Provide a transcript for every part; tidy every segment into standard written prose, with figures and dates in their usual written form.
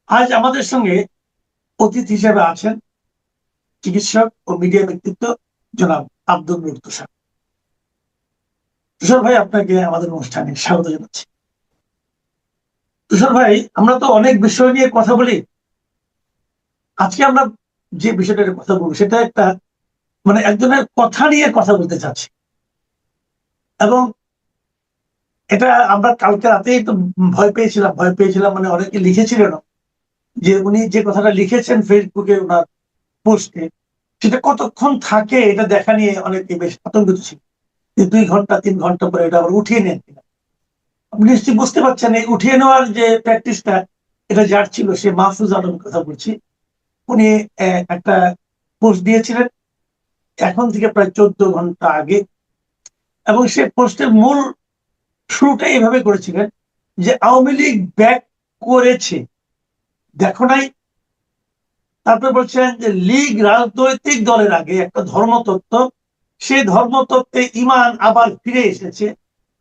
আজ আমাদের সঙ্গে অতিথি হিসেবে আছেন চিকিৎসক ও মিডিয়া ব্যক্তিত্ব জনাব আব্দুল নূর তুষার। তুষার ভাই, আপনাকে আমাদের অনুষ্ঠানে স্বাগত জানাচ্ছি। তুষার ভাই, আমরা তো অনেক বিষয় নিয়ে কথা বলি। আজকে আমরা যে বিষয়টা নিয়ে কথা বলবো সেটা একটা একজনের কথা নিয়ে কথা বলতে চাচ্ছি, এবং এটা আমরা কালকে রাতেই তো ভয় পেয়েছিলাম অনেকে লিখেছিলেন যে উনি যে কথাটা লিখেছেন ফেসবুকে ওনার পোস্টে, সেটা কতক্ষণ থাকে এটা দেখা নিয়ে অনেকে বেশ আতঙ্কিত ছিল যে 2 ঘন্টা 3 ঘন্টা পরে এটা আবার উঠিয়ে নেন কিনা। আপনি নিশ্চয়ই বুঝতে পারছেন এই উঠিয়ে নেওয়ার যে প্র্যাকটিসটা, এটা যার ছিল সে মাহফুজ আলম কথা বলছি। উনি একটা পোস্ট দিয়েছিলেন এখন থেকে প্রায় 14 ঘন্টা আগে, এবং সে পোস্টের মূল শুরুটা এইভাবে করেছিলেন যে আওয়ামী লীগ ব্যাক করেছে, দেখো নাই। তারপরে বলছেন যে লীগ রাজনৈতিক দলের আগে একটা ধর্মতত্ত্ব, সেই ধর্মতত্ত্বে ইমান আবার ফিরে এসেছে,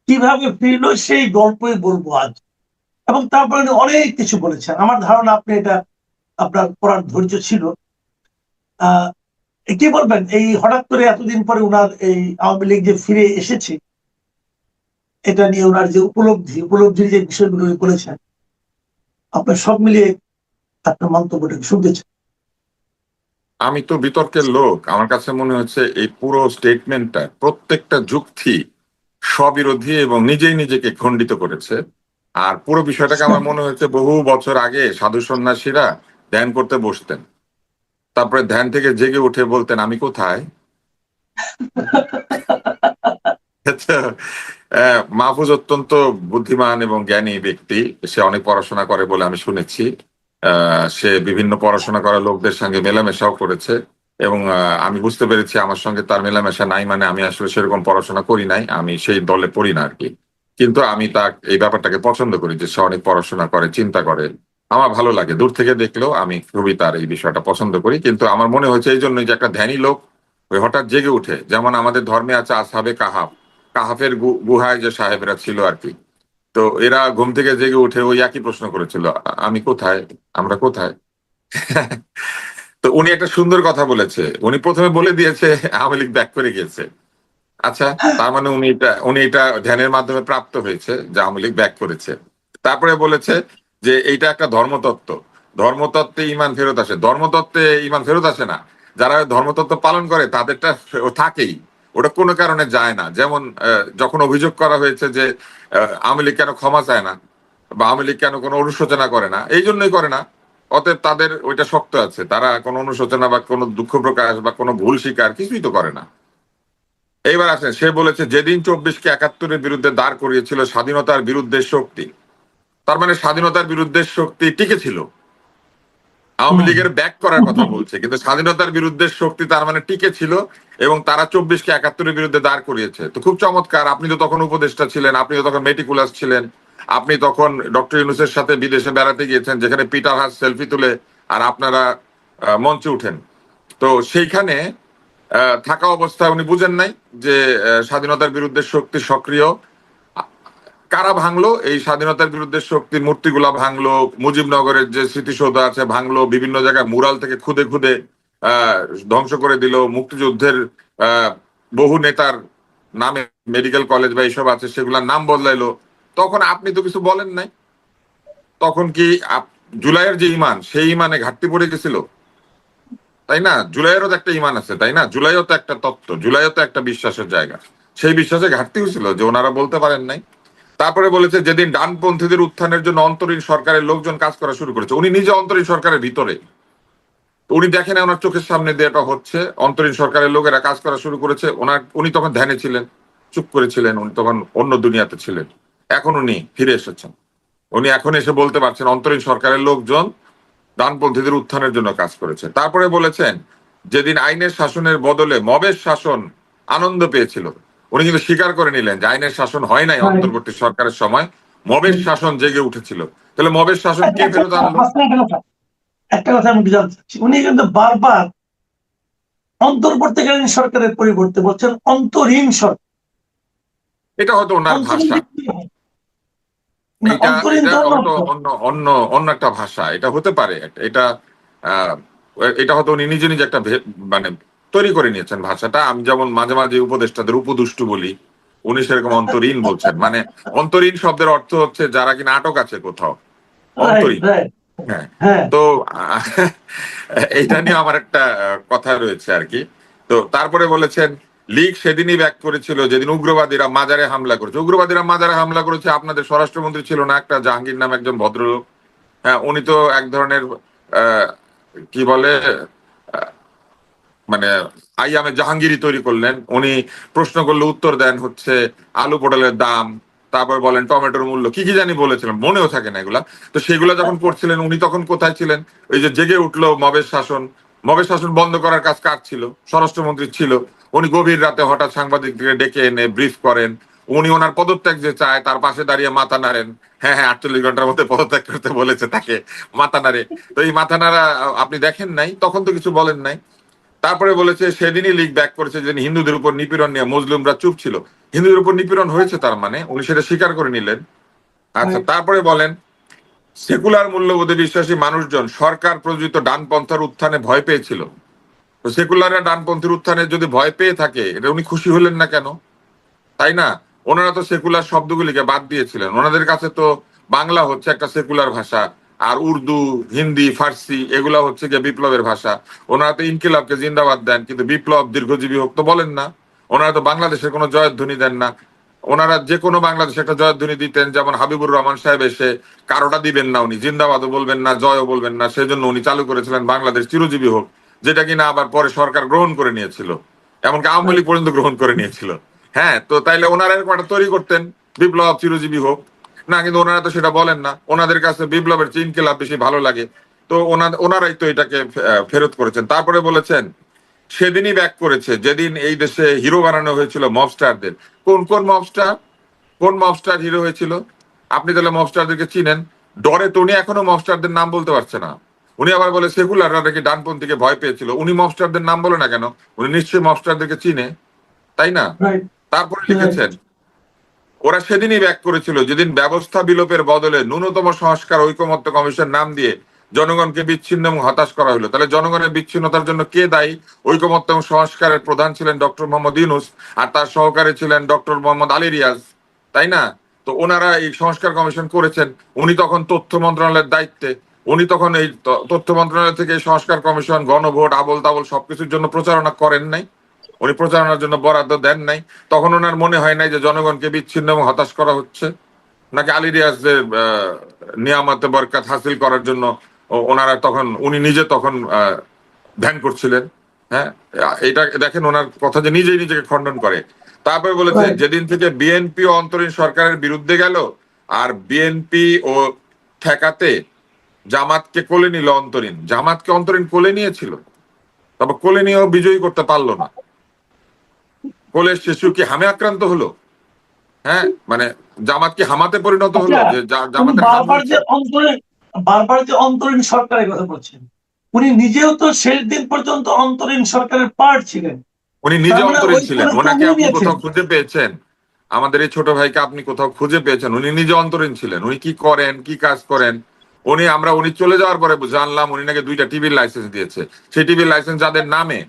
কিভাবে ফিরলো সেই গল্পই বলবো আজ। এবং তারপরে উনি অনেক কিছু বলেছেন, আমার ধারণা আপনি এটা আপনার পড়ার ধৈর্য ছিল। আহ কি বলবেন এই হঠাৎ করে এতদিন পরে উনার এই আওয়ামী লীগ যে ফিরে এসেছে, এটা নিয়ে ওনার যে উপলব্ধির যে বিষয়গুলো উনি বলেছেন, আপনার সব মিলিয়ে আপনার মন্তব্যটা শুনতে চাই। আমি তো বিতর্কের লোক। আমার কাছে মনে হচ্ছে এই পুরো স্টেটমেন্টটা প্রত্যেকটা যুক্তি স্ববিরোধী এবং নিজেই নিজেকে খণ্ডিত করেছে। আর পুরো বিষয়টাকে আমার মনে হচ্ছে বহু বছর আগে সাধু সন্ন্যাসীরা ধ্যান করতে বসতেন, তারপরে ধ্যান থেকে জেগে উঠে বলতেন আমি কোথায়। আচ্ছা, মাহফুজ অত্যন্ত বুদ্ধিমান এবং জ্ঞানী ব্যক্তি। সে অনেক পড়াশোনা করে বলে আমি শুনেছি। সে বিভিন্ন পড়াশোনা করা লোকদের সঙ্গে মেলামেশাও করেছে, এবং আমি বুঝতে পেরেছি আমার সঙ্গে তার মেলামেশা নাই, মানে আমি আসলে সেরকম পড়াশোনা করি নাই, আমি সেই দলে পড়ি না আর কি। কিন্তু আমি তার এই ব্যাপারটাকে পছন্দ করি যে সে অনেক পড়াশোনা করে, চিন্তা করে। আমার ভালো লাগে, দূর থেকে দেখলেও আমি খুবই তার এই বিষয়টা পছন্দ করি। কিন্তু আমার মনে হয়েছে এই জন্যই যে একটা ধ্যানী লোক ওই হঠাৎ জেগে উঠে, যেমন আমাদের ধর্মে আছে আসহাবে কাহাফ, কাহাফের গুহায় যে সাহেবরা ছিল আর কি। তো এরা ঘুম থেকে জেগে উঠে ওই একই প্রশ্ন করেছিল, আমি কোথায়, আমরা কোথায়। তো উনি একটা সুন্দর কথা বলেছে, উনি প্রথমে বলে দিয়েছে আওয়ামী লীগ ব্যাক করে গিয়েছে। আচ্ছা, তার মানে উনি এটা ধ্যানের মাধ্যমে প্রাপ্ত হয়েছে যে আওয়ামী লীগ ব্যাক করেছে। তারপরে বলেছে যে এইটা একটা ধর্মতত্ত্ব, ধর্মতত্ত্বে ইমান ফেরত আসে। ধর্মতত্ত্বে ইমান ফেরত আসে না, যারা ধর্মতত্ত্ব পালন করে তাদেরটা থাকেই, ওটা কোনো কারণে যায় না। যেমন যখন অভিযোগ করা হয়েছে যে আওয়ামী লীগ কেন ক্ষমা চায় না বা আওয়ামী লীগ কেন কোনো অনুশোচনা করে না, এই জন্যই করে না। অতএব তাদের ওইটা শক্ত আছে, তারা কোনো অনুশোচনা বা কোনো দুঃখ প্রকাশ বা কোনো ভুল স্বীকার কিছুই তো করে না। এইবার আসেন, সে বলেছে যেদিন 24কে 71-এর বিরুদ্ধে দাঁড় করিয়েছিল স্বাধীনতার বিরুদ্ধে শক্তি, তার মানে স্বাধীনতার বিরুদ্ধে শক্তি টিকে ছিল। আওয়ামী হম। লীগের ব্যাক করার কথা বলছে, কিন্তু স্বাধীনতার বিরুদ্ধে শক্তি তার মানে টিকে ছিল, এবং তারা 24কে 71-এর বিরুদ্ধে দাঁড় করিয়েছে। তো খুব চমৎকার, আপনি তো তখন উপদেষ্টা ছিলেন, আপনি তো তখন মেটিকুলাস ছিলেন, আপনি তখন ডক্টর ইউনূসের সাথে বিদেশে বেড়াতে গিয়েছেন, যেখানে পিটার হাস সেলফি তুলে আর আপনারা মঞ্চে উঠেন। তো সেইখানে থাকা অবস্থায় উনি বুঝেন নাই যে স্বাধীনতার বিরুদ্ধে শক্তি সক্রিয়। কারা ভাঙলো এই স্বাধীনতার বিরুদ্ধে শক্তির মূর্তিগুলা? ভাঙলো মুজিবনগরের যে স্মৃতিসৌধ আছে, ভাঙলো বিভিন্ন জায়গায় মুরাল থেকে খুদে খুদে আহ ধ্বংস করে দিল। মুক্তিযুদ্ধের আহ বহু নেতার নামে মেডিকেল কলেজ বা এইসব আছে সেগুলোর নাম বদলাইলো। তখন আপনি তো কিছু বলেন নাই। তখন কি জুলাইয়ের যে ইমান, সেই ইমানে ঘাটতি পড়ে গেছিল? তাই না? জুলাইয়েরও তো একটা ইমান আছে, তাই না? জুলাইও তো একটা তত্ত্ব, জুলাইও তো একটা বিশ্বাসের জায়গা। সেই বিশ্বাসে ঘাটতি হয়েছিল যে ওনারা বলতে পারেন নাই। তারপরে বলেছে যেদিন ডানপন্থীদের উত্থানের জন্য অন্তরীণ সরকারের লোকজন কাজ করা শুরু করেছে, উনি নিজে অন্তরীণ সরকারের ভিতরে, উনি দেখেন ওনার চোখের সামনে দিয়ে এটা হচ্ছে, অন্তরীণ সরকারের লোকেরা কাজ করা শুরু করেছে। উনি তখন ধ্যানে ছিলেন, চুপ করেছিলেন, উনি তখন অন্য দুনিয়াতে ছিলেন। এখন উনি ফিরে এসেছেন, উনি এখন এসে বলতে পারছেন অন্তরীণ সরকারের লোকজন ডানপন্থীদের উত্থানের জন্য কাজ করেছে। তারপরে বলেছেন যেদিন আইনের শাসনের বদলে মবের শাসন আনন্দ পেয়েছিল, উনি কিন্তু স্বীকার করে নিলেন যে আইনের শাসন হয় নাই অন্তর্বর্তী সরকারের সময়, মবের শাসন জেগে উঠেছিল। তাহলে মবের শাসন কে ফেরত আনলো? একটা কথা আমি জানতে চাচ্ছি, উনি কিন্তু বারবার অন্তর্বর্তীকালীন সরকারের পরিবর্তে বলছেন অন্তরীণ সরকার। এটা হয়তো ওনার অন্তরীণ ভাষা। কি হয়? মানে এটা অন্তরীণ এটা তো অন্য হয়তো অর্থ। অন্য অন্য অন্য একটা ভাষা, এটা হতে পারে, এটা আহ, এটা হয়তো উনি নিজে নিজে একটা মানে তৈরি করে নিয়েছেন ভাষাটা। আমি যেমন মাঝে মাঝে উপদেষ্টাদের উপদুষ্টু বলি, উনি সেরকম অন্তরীণ বলছেন। মানে অন্তরীণ শব্দের অর্থ হচ্ছে যারা কিনা আটক আছে কোথাও, রাইট, অন্তরীণ। রাইট। হ্যাঁ। হ্যাঁ, তো এইটা নিয়ে আমার একটা কথা রয়েছে আর কি। তো তারপরে বলেছেন লীগ সেদিনই ব্যাক করেছিল যেদিন উগ্রবাদীরা মাজারে হামলা করেছে। উগ্রবাদীরা মাজারে হামলা করেছে, আপনাদের স্বরাষ্ট্রমন্ত্রী ছিল না একটা জাহাঙ্গীর নামে একজন ভদ্রলোক? হ্যাঁ, উনি তো এক ধরনের আহ, কি বলে আহ, মানে আইয়ামে জাহাঙ্গীরই তৈরি করলেন। উনি প্রশ্ন করলে উত্তর দেন হচ্ছে আলু পটলের দাম, তারপর বলেন টমেটোর মূল্য, কি কি জানি বলেছিলেন, মনেও থাকে না এগুলা। তো সেগুলো যখন করছিলেন উনি তখন কোথায় ছিলেন? ওই যে জেগে উঠলো মবের শাসন, মবের শাসন বন্ধ করার কাজ কার ছিল? স্বরাষ্ট্রমন্ত্রী ছিল। উনি গভীর রাতে হঠাৎ সাংবাদিকদের ডেকে এনে ব্রিফ করেন। উনি ওনার পদত্যাগ যে চায় তার পাশে দাঁড়িয়ে মাথা নাড়েন। হ্যাঁ হ্যাঁ, 48 ঘন্টার মধ্যে পদত্যাগ করতে বলেছে তাকে, মাথা নাড়ে। তো এই মাথা নাড়া আপনি দেখেন নাই, তখন তো কিছু বলেন নাই। তারপরে বলেছে সেদিনই লীগ ব্যাক করেছে যেদিন হিন্দুদের উপর নিপীড়ন নিয়ে মজলুমরা চুপ ছিল। হিন্দুদের উপর নিপীড়ন হয়েছে, তার মানে উনি সেটা স্বীকার করে নিলেন। আচ্ছা, রাইট। তারপরে বলেন সেকুলার মূল্যবোধে বিশ্বাসী মানুষজন সরকার প্রযোজিত ডানপন্থার উত্থানে ভয় পেয়েছিল। তো সেকুলাররা ডানপন্থীর উত্থানে যদি ভয় পেয়ে থাকে, এটা উনি খুশি হলেন না কেন? তাই না? ওনারা তো সেকুলার শব্দগুলিকে বাদ দিয়েছিলেন। ওনাদের কাছে তো বাংলা হচ্ছে একটা সেকুলার ভাষা, আর উর্দু, হিন্দি, ফার্সি এগুলা হচ্ছে গিয়ে বিপ্লবের ভাষা। ওনারা তো ইনকিলাবকে জিন্দাবাদ দেন, কিন্তু বিপ্লব দীর্ঘজীবী হোক তো বলেন না। ওনারা তো বাংলাদেশের কোনো জয়ধ্বনি দেন না। ওনারা যে কোনো বাংলাদেশে একটা জয়ধ্বনি দিতেন, যেমন হাবিবুর রহমান সাহেব এসে কারোটা দিবেন না, উনি জিন্দাবাদও বলবেন না, জয়ও বলবেন না। সেজন্য উনি চালু করেছিলেন বাংলাদেশ চিরজীবী হোক, যেটা কিনা আবার পরে সরকার গ্রহণ করে নিয়েছিল, এমনকি আওয়ামী লীগ পর্যন্ত গ্রহণ করে নিয়েছিল। হ্যাঁ, তো তাইলে ওনারা এরকম একটা তৈরি করতেন, বিপ্লব চিরজীবী হোক। না, কিন্তু ওনারা তো সেটা বলেন না। ওনাদের কাছে বিপ্লবের চেয়ে ইনকিলাব বেশি ভালো লাগে। তো ওনারাই তো এটাকে ফেরত করেছেন। তারপরে বলেছেন সেদিনই ব্যাক করেছে যেদিন এই দেশে হিরো বানানো হয়েছিল মবস্টারদের। কোন কোন মবস্টার, কোন মবস্টার হিরো হয়েছিল? আপনি তাহলে মবস্টারদেরকে চিনেন? ডরে তো উনি এখনো মবস্টারদের নাম বলতে পারছে না। উনি আবার বলে সেকুলাররা নাকি ডানপন্থীকে ভয় পেয়েছিল। উনি মবস্টারদের নাম বলে না কেন? উনি নিশ্চয়ই মবস্টারদেরকে চিনে, তাই না? রাইট, তারপরে রাইট। লিখেছেন ওরা সেদিনই ব্যাক করেছিল যেদিন ব্যবস্থা বিলোপের বদলে ন্যূনতম সংস্কার ঐকমত্য কমিশন নাম দিয়ে জনগণকে বিচ্ছিন্ন এবং হতাশ করা হলো। তাহলে জনগণের বিচ্ছিন্নতার জন্য কে দায়ী? ঐকমত্য এবং সংস্কারের প্রধান ছিলেন ডক্টর মোহাম্মদ ইউনূস, আর তার সহকারী ছিলেন ডক্টর মোহাম্মদ আলী রিয়াজ, তাই না? তো ওনারা এই সংস্কার কমিশন করেছেন। উনি তখন তথ্য মন্ত্রণালয়ের দায়িত্বে। উনি তখন এই তথ্য মন্ত্রণালয় থেকে এই সংস্কার কমিশন, গণভোট, আবল তাবল সবকিছুর জন্য প্রচারণা করেন নাই। উনি প্রচারণার জন্য বরাদ্দ দেন নাই। তখন ওনার মনে হয় নাই যে জনগণকে বিচ্ছিন্ন এবং হতাশ করা হচ্ছে, নাকি আলী রিয়াজের নিয়ামতে বরকাত হাসিল করার জন্য ওনারা তখন, উনি নিজে তখন ধ্যান করছিলেন? হ্যাঁ, এটা দেখেন ওনার কথা যে নিজেই নিজেকে খণ্ডন করে। তারপরে বলেছে রাইট। যেদিন থেকে বিএনপি ও অন্তরীণ সরকারের বিরুদ্ধে গেল, আর বিএনপি ও ঠেকাতে জামাতকে কোলে নিল অন্তরীণ। জামাতকে অন্তরীণ কোলে নিয়েছিল, তবে কোলে নিয়েও বিজয়ী করতে পারলো না। কোলের শিশু কি হামে আক্রান্ত হলো? হ্যাঁ, মানে জামাত কি হামাতে পরিণত আচ্ছা, হলো, যে উনি জামাতের হাম হয়েছে? বারবার যে অন্তরীণ সরকারের কথা বলছেন, উনি নিজেও তো শেষ দিন পর্যন্ত অন্তরীণ সরকারের পার্ট ছিলেন। উনি তার নিজে মানে অন্তরীণ ছিলেন। ওইখানে তো ওনাকে উনি আপনি নিয়েছেন। কোথাও খুঁজে পেয়েছেন? আমাদের এই ছোট ভাইকে আপনি কোথাও খুঁজে পেয়েছেন? উনি নিজে অন্তরীণ ছিলেন। উনি কি করেন, কি কাজ করেন, উনি চলে যাওয়ার পরে জানলাম উনি নাকি 2টা টিভির লাইসেন্স দিয়েছে। সেই টিভির লাইসেন্স যাদের নামে,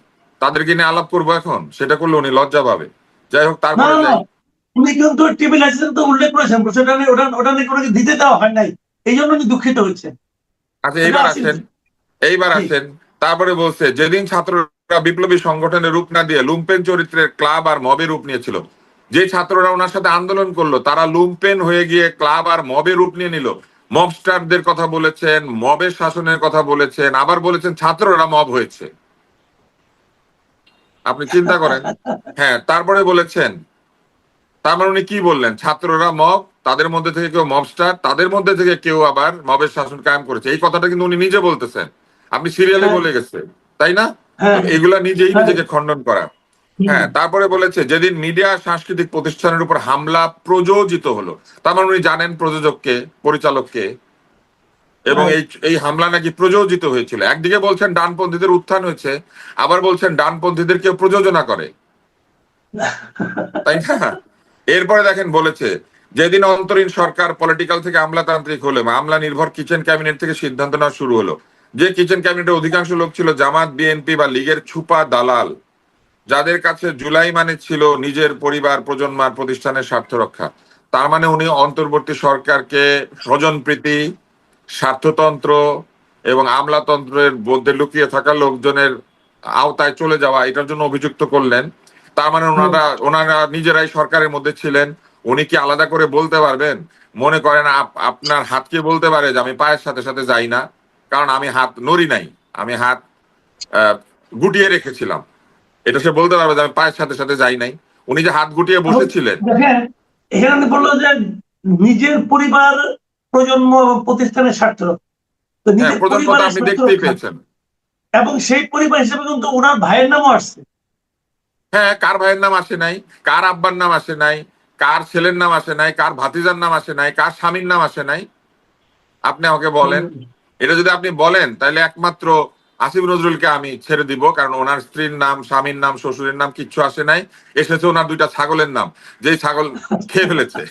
তাদেরকে নিয়ে আলাপ করবো এখন? সেটা করলে উনি লজ্জা পাবে। যাই হোক, না, তারপরে না, না, যাই। উনি কিন্তু টিভি লাইসেন্স তো উল্লেখ করেছেন, সেটা নিয়ে ওটা নিয়ে কোনো কিছু দিতে দেওয়া হয় নাই। এই জন্য উনি দুঃখিত হয়েছেন। আচ্ছা, এটা এইবার আসেন। আসেন, এইবার জি। আসেন। তারপরে বলছে যেদিন ছাত্ররা বিপ্লবী সংগঠনের রূপ না দিয়ে লুম্পেন চরিত্রের ক্লাব আর মবে রূপ নিয়েছিল। যে ছাত্ররা ওনার সাথে আন্দোলন করলো তারা লুম্পেন হয়ে গিয়ে ক্লাব আর মবে রূপ নিয়ে নিল। মবস্টারদের কথা বলেছেন, মবের শাসনের কথা বলেছেন, আবার বলেছেন ছাত্ররা মব হয়েছে। আপনি চিন্তা করেন। হ্যাঁ, তারপরে বলেছেন, তার মানে উনি কি বললেন? ছাত্ররা মব, তাদের মধ্যে থেকে কেউ মবস্টার, তাদের মধ্যে থেকে কেউ আবার মবের শাসন কায়েম করেছে। এই কথাটা কিন্তু উনি নিজে বলতেছেন। আপনি সিরিয়ালে হ্যাঁ, বলে গেছে, তাই না? তো হ্যাঁ, এগুলা নিজেই হ্যাঁ। নিজেকে খণ্ডন করা। হুম। হ্যাঁ, তারপরে বলেছে যেদিন মিডিয়া সাংস্কৃতিক প্রতিষ্ঠানের উপর হামলা প্রযোজিত হলো। তার মানে উনি জানেন প্রযোজককে, পরিচালককে, এবং রাইট। এই এই হামলা নাকি প্রযোজিত হয়েছিল। একদিকে বলছেন ডানপন্থীদের উত্থান হয়েছে, আবার বলছেন ডানপন্থীদের কেউ প্রযোজনা করে, তাই না? এরপরে দেখেন বলেছে যেদিন অন্তরীণ সরকার পলিটিক্যাল থেকে আমলাতান্ত্রিক হলো, আমলা নির্ভর কিচেন ক্যাবিনেট থেকে সিদ্ধান্ত নেওয়া শুরু হলো, যে কিচেন ক্যাবিনেটের অধিকাংশ লোক ছিল জামাত, বিএনপি বা লীগের ছুপা দালাল, যাদের কাছে জুলাই মানে ছিল নিজের পরিবার, প্রজন্ম আর প্রতিষ্ঠানের স্বার্থ রক্ষা। তার মানে উনি অন্তর্বর্তী সরকারকে স্বজনপ্রীতি, স্বার্থতন্ত্র এবং আমলাতন্ত্রের মধ্যে লুকিয়ে থাকা লোকজনের আওতায় চলে যাওয়া, এটার জন্য অভিযুক্ত করলেন। তার মানে ওনারা নিজেরাই সরকারের মধ্যে ছিলেন। উনি কি আলাদা করে বলতে পারবেন? মনে করেন আপনার হাতকে বলতে পারে যে আমি পায়ের সাথে সাথে যাই না, কারণ আমি হাত নড়ি নাই, আমি হাত গুটিয়ে রেখেছিলাম। এটা সে বলতে পারবে যে আমি পায়ের সাথে সাথে যাই নাই? উনি যে হাত গুটিয়ে বসেছিলেন। দেখেন, এখানে বললো যে নিজের পরিবার, প্রজন্ম এবং প্রতিষ্ঠানের স্বার্থ রক্ষা। তো হ্যাঁ, নিজের প্রজন্মটা পরিবারের আপনি স্বার্থ দেখতেই রক্ষা, পেয়েছেন। এবং সেই পরিবার হিসেবে কিন্তু ওনার ভাইয়ের নামও আসছে। হ্যাঁ, কার ভাইয়ের নাম আসে নাই, কার আব্বার নাম আসে নাই, কার ছেলের নাম আসে নাই, কার ভাতিজার নাম আসে নাই, কার স্বামীর নাম আসে নাই? আপনি আমাকে বলেন। এটা যদি আপনি বলেন তাহলে একমাত্র আসিফ নজরুলকে আমি ছেড়ে দিব, কারণ ওনার স্ত্রীর নাম, স্বামীর নাম, শ্বশুরের নাম কিচ্ছু আসে নাই। এসেছে ওনার দুইটা ছাগলের নাম, যেই ছাগল খেয়ে ফেলেছে।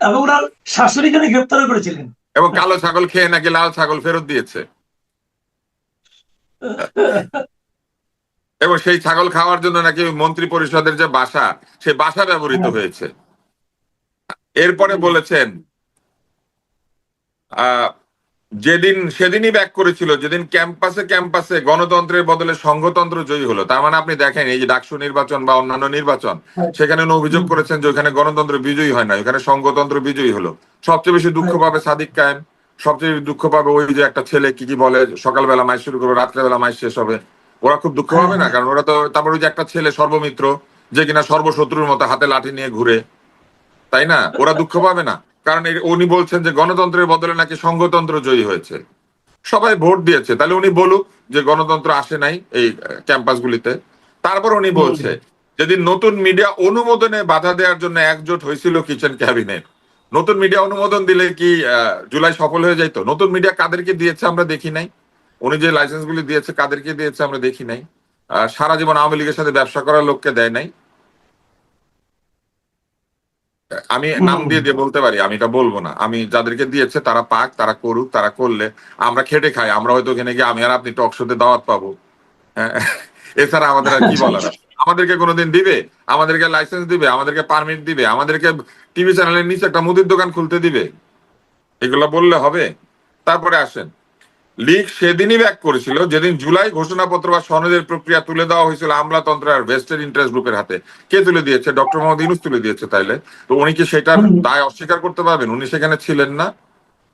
এবং ওনার শাশুড়িকে গ্রেপ্তার করেছিলেন। এবং কালো ছাগল খেয়ে নাকি লাল ছাগল ফেরত দিয়েছে, এবং সেই ছাগল খাওয়ার জন্য নাকি মন্ত্রী পরিষদের যে বাসা, সেই বাসা ব্যবহৃত হয়েছে। এরপরে বলেছেন সেদিনই ব্যাক করেছিল যেদিন ক্যাম্পাসে ক্যাম্পাসে গণতন্ত্রের বদলে সংঘতন্ত্র জয়ী হলো। তার মানে আপনি দেখেন, এই যে ডাকসু নির্বাচন বা অন্যান্য নির্বাচন, সেখানে উনি অভিযোগ করেছেন যে ওখানে গণতন্ত্র বিজয়ী হয় না, ওখানে সংঘতন্ত্র বিজয়ী হলো। সবচেয়ে বেশি দুঃখ পাবে সাদিক কায়েম, সবচেয়ে বেশি দুঃখ পাবে ওই যে একটা ছেলে কি কি বলে, সকালবেলা মাইচ শুরু করবে, রাত্রেবেলা মাইচ শেষ হবে। ওরা খুব দুঃখ পাবে না? কারণ ওরা তো, তারপর ওই যে একটা ছেলে সর্বমিত্র, যে কিনা সর্বশত্রুর মতো হাতে লাঠি নিয়ে ঘুরে, তাই না? ওরা দুঃখ পাবে না? কারণ উনি বলছেন যে গণতন্ত্রের বদলে নাকি সংঘতন্ত্র জয়ী হয়েছে। সবাই ভোট দিয়েছে, তাহলে উনি বলুক যে গণতন্ত্র আসে নাই এই ক্যাম্পাসগুলিতে। তারপর উনি বলছে যেদিন নতুন মিডিয়া অনুমোদনে বাধা দেওয়ার জন্য একজোট হয়েছিল কিচেন ক্যাবিনেট, নতুন মিডিয়া অনুমোদন দিলে কি জুলাই সফল হয়ে যাইতো? নতুন মিডিয়া কাদেরকে দিয়েছে আমরা দেখি নাই। উনি যে লাইসেন্স গুলি দিয়েছে কাদেরকে দিয়েছে আমরা দেখি নাই। সারা জীবন আওয়ামী লীগের সাথে ব্যবসা করার লোককে দেয় নাই। আমি নাম দিয়ে দিয়ে বলতে পারি, আমি এটা বলবো না। আমি যাদেরকে দিয়েছে তারা পাক, তারা করুক, তারা করলে আমরা খেটে খাই, আমরা হয়তো ওখানে গিয়ে আমি আর আপনি টক শোতে দাওয়াত পাবো। হ্যাঁ, এছাড়া আমাদের আর কি বলার আছে? আমাদেরকে কোনোদিন দিবে? আমাদেরকে লাইসেন্স দিবে? আমাদেরকে পারমিট দিবে? আমাদেরকে টিভি চ্যানেলের নিচে একটা মুদির দোকান খুলতে দিবে? এগুলো বললে হবে? তারপরে আসেন, লীগ সেদিনই ব্যাক করেছিল যেদিন জুলাই ঘোষণাপত্র বা সনদের প্রক্রিয়া তুলে দেওয়া হয়েছিল আমলাতন্ত্র আর ভেস্টেড ইন্টারেস্ট গ্রুপের হাতে। কে তুলে দিয়েছে? ডক্টর মোহাম্মদ ইউনূস তুলে দিয়েছে। তাইলে তো উনি কি সেটার দায় অস্বীকার করতে পারবেন? উনি সেখানে ছিলেন না।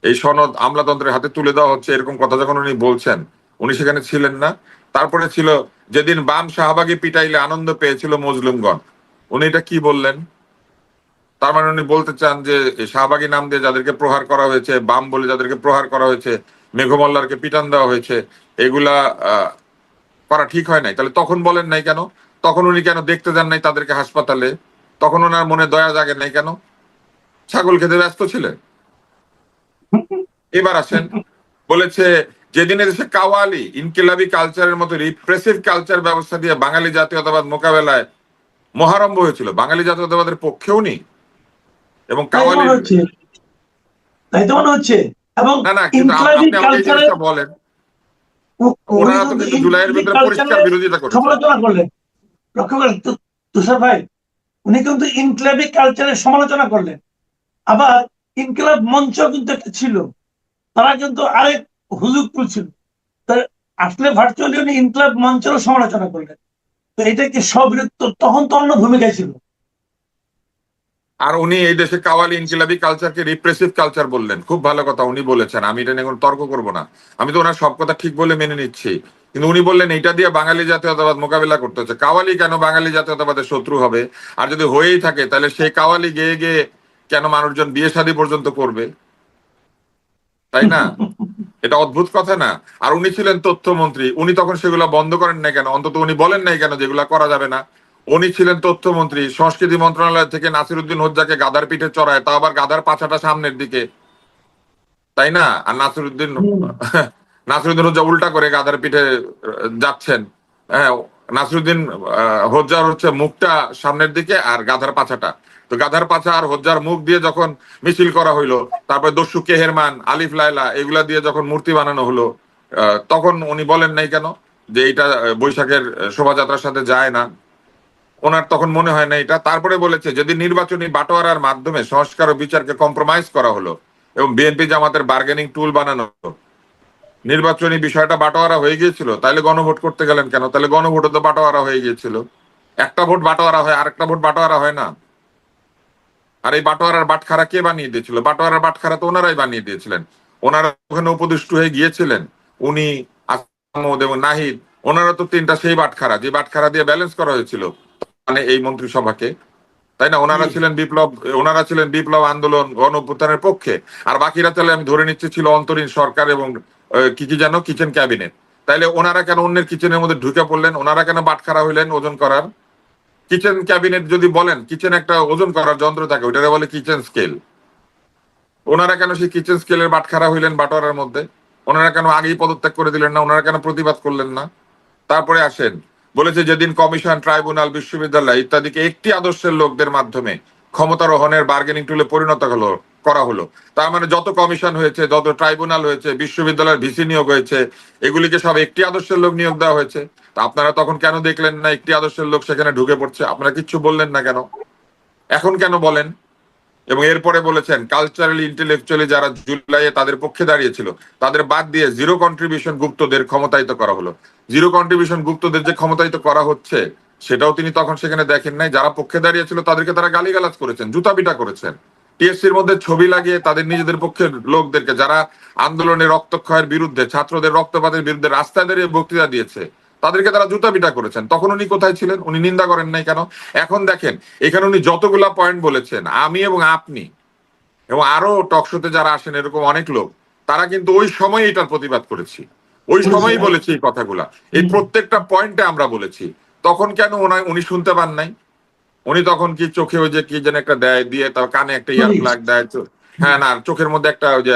এই সনদ আমলাতন্ত্রের হাতে তুলে দেওয়া হচ্ছে এরকম কথা যখন উনি বলছেন, উনি সেখানে ছিলেন না। তারপরে ছিল যেদিন বাম শাহবাগী পিটাইলে আনন্দ পেয়েছিল মজলুমগণ, উনি এটা কি বললেন? তার মানে উনি বলতে চান যে শাহবাগী নাম দিয়ে যাদেরকে প্রহার করা হয়েছে, বাম বলে যাদেরকে প্রহার করা হয়েছে, মেঘমল্লারকে পিটান দেওয়া হয়েছে, এগুলা করা ঠিক হয় নাই। তাহলে তখন বলেন নাই কেন? তখন উনি কেন দেখতে যান নাই তাদেরকে হাসপাতালে? তখন ওনার মনে দয়া জাগে নাই কেন? ছাগল খেতে ব্যস্ত ছিলেন। এবার আসেন, বলেছে যেদিন দেশে কাওয়ালি ইনকিলাবি কালচারের মতো রিপ্রেসিভ কালচার ব্যবস্থা দিয়ে বাঙালি জাতীয়তাবাদ মোকাবেলায় মহারম্ভ হয়েছিল, বাঙালি জাতীয়তাবাদের পক্ষেও নেই এবং কাওয়ালি। তাই তো মনে হচ্ছে। এবং না না, কিন্তু আপনি আমাকে এই জিনিসটা বলেন, ওনারা তো কিন্তু জুলাইয়ের ভিতরে পরিষ্কার বিরোধিতা করেছে। সমালোচনা করলেন, লক্ষ্য করেন তুষার ভাই, উনি কিন্তু ইনক্লাবিক কালচারের সমালোচনা করলেন। আবার ইনকিলাব মঞ্চ কিন্তু একটা ছিল, তারা কিন্তু আরেক হুজুগ তুলছিল। আসলে ভার্চুয়ালি উনি ইনকিলাব মঞ্চেরও সমালোচনা করলেন। তো এটা কি সবিরুদ্ধ? তখন তো অন্য ভূমিকায় ছিল। আর উনি এই দেশে কাওয়ালি ইনকিলাবি কালচারকে রিপ্রেসিভ কালচার বললেন। খুব ভালো কথা উনি বলেছেন, আমি এটা নিয়ে কোনো তর্ক করব না। আমি তো ওনার সব কথা ঠিক বলে মেনে নিচ্ছি। কিন্তু উনি বললেন এটা দিয়ে বাঙালি জাতীয়তাবাদ মোকাবিলা করতে হচ্ছে। কাওয়ালি কেন বাঙালি জাতীয়তাবাদের শত্রু হবে? আর যদি হয়েই থাকে তাহলে সেই কাওয়ালি গেয়ে গিয়ে কেন মানুষজন বিয়ে শাদী পর্যন্ত করবে? তাই না? এটা অদ্ভুত কথা না? আর উনি ছিলেন তথ্যমন্ত্রী, উনি তখন সেগুলা বন্ধ করেন নাই কেন? অন্তত উনি বলেন নাই কেন যেগুলা করা যাবে না? উনি ছিলেন তথ্যমন্ত্রী, সংস্কৃতি মন্ত্রণালয় থেকে নাসিরউদ্দিন হোজ্জাকে গাধার পিঠে চড়ায়, তা আবার গাধার পাছাটা সামনের দিকে, তাই না? আর নাসিরউদ্দিন হোজ্জা উল্টা করে গাধার পিঠে যাচ্ছেন। হ্যাঁ, নাসিরউদ্দিন হোজ্জার হচ্ছে মুখটা সামনের দিকে আর গাধার পাছাটা। তো গাধার পাছা আর হজ্জার মুখ দিয়ে যখন মিছিল করা হইলো, তারপরে দস্যু কেহেরমান, আলিফ লায়লা এগুলা দিয়ে যখন মূর্তি বানানো হলো, তখন উনি বলেন নাই কেন যে এটা বৈশাখের শোভাযাত্রার সাথে যায় না? ওনার তখন মনে হয় না এটা? তারপরে বলেছে যদি নির্বাচনী বাটোয়ারার মাধ্যমে সংস্কার ও বিচারকে কম্প্রোমাইজ করা হলো এবং বিএনপি জামাতের বার্গেনিং টুল বানানো হলো, নির্বাচনী বিষয়টা বাটোয়ারা হয়ে গিয়েছিল, তাহলে গণভোট করতে গেলেন কেন? তাহলে গণভোটও তো বাটোয়ারা হয়ে গিয়েছিল। একটা ভোট বাটোয়ারা হয়, আরেকটা ভোট বাটোয়ারা হয় না? আর এই বাটোয়ারার বাটখারা কে বানিয়ে দিয়েছিল? বাটোয়ারার বাটখারা তো ওনারাই বানিয়ে দিয়েছিলেন। ওনারা ওখানে উপদেষ্টা হয়ে গিয়েছিলেন, উনি, আসাদ এবং নাহিদ, ওনারা তো তিনটা সেই বাটখারা, যে বাটখারা দিয়ে ব্যালেন্স করা হয়েছিল মানে এই মন্ত্রিসভাকে, তাই না? ওনারা ছিলেন বিপ্লব আন্দোলন গণ অভ্যুত্থানের পক্ষে, আর বাকিরা তাহলে আমি ধরে নিচ্ছি ছিল অন্তরীণ সরকার এবং কি কি যেন কিচেন ক্যাবিনেট। তাইলে ওনারা কেন অন্যের কিচেনের মধ্যে ঢুকে পড়লেন? ওনারা কেন বাটখারা হইলেন ওজন করার? কিচেন ক্যাবিনেট যদি বলেন, কিচেন একটা ওজন করার যন্ত্র থাকে, ওইটারে বলে কিচেন স্কেল। ওনারা কেন সেই কিচেন স্কেলের বাটখারা হইলেন বাটোয়ারার মধ্যে? ওনারা কেন আগেই পদত্যাগ করে দিলেন না? ওনারা কেন প্রতিবাদ করলেন না? তারপরে আসেন, বলেছে যেদিন কমিশন, ট্রাইব্যুনাল, বিশ্ববিদ্যালয় ইত্যাদিকে একটি আদর্শের লোকদের মাধ্যমে ক্ষমতারোহণের বার্গেনিং টুলে পরিণত করা হলো। তার মানে যত কমিশন হয়েছে, যত ট্রাইব্যুনাল হয়েছে, বিশ্ববিদ্যালয়ের ভিসি নিয়োগ হয়েছে, এগুলিকে সব একটি আদর্শের লোক নিয়োগ দেওয়া হয়েছে। তা আপনারা তখন কেন দেখলেন না একটি আদর্শের লোক সেখানে ঢুকে পড়ছে? আপনারা কিচ্ছু বললেন না কেন? এখন কেন বলেন? এবং এরপরে বলেছেন কালচারালি ইন্টেলেকচুয়ালি যারা জুলাইয়ে তাদের পক্ষে দাঁড়িয়েছিল তাদের বাদ দিয়ে জিরো কন্ট্রিবিউশন গুপ্তদের ক্ষমতায়িত করা হলো। জিরো কন্ট্রিবিউশন গুপ্তদের যে ক্ষমতায়িত করা হচ্ছে সেটাও তিনি তখন সেখানে দেখেন নাই। যারা পক্ষে দাঁড়িয়েছিল তাদেরকে তারা গালিগালাজ করেছেন, জুতাপিটা করেছেন, টিএসসির মধ্যে ছবি লাগিয়ে তাদের নিজেদের পক্ষের লোকদেরকে, যারা আন্দোলনের রক্তক্ষয়ের বিরুদ্ধে, ছাত্রদের রক্তপাতের বিরুদ্ধে রাস্তায় দাঁড়িয়ে বক্তৃতা দিয়েছে, তাদেরকে তারা জুতাপিটা করেছেন। তখন উনি কোথায় ছিলেন? উনি নিন্দা করেন নাই কেন? এখন দেখেন এখানে উনি যতগুলা পয়েন্ট বলেছেন, আমি এবং আপনি এবং আরো টকশোতে যারা আসেন এরকম অনেক লোক, তারা কিন্তু ওই সময় এটার প্রতিবাদ করেছি, ওই সময়ই বলেছি এই কথাগুলা, এই প্রত্যেকটা পয়েন্টে আমরা বলেছি। তখন কেন উনি শুনতে পান নাই? উনি তখন কি চোখে ওই যে কি যেন একটা দেয়, দিয়ে তার কানে একটা ইয়ার প্লাগ দেয়, হ্যাঁ না, চোখের মধ্যে একটা ওই যে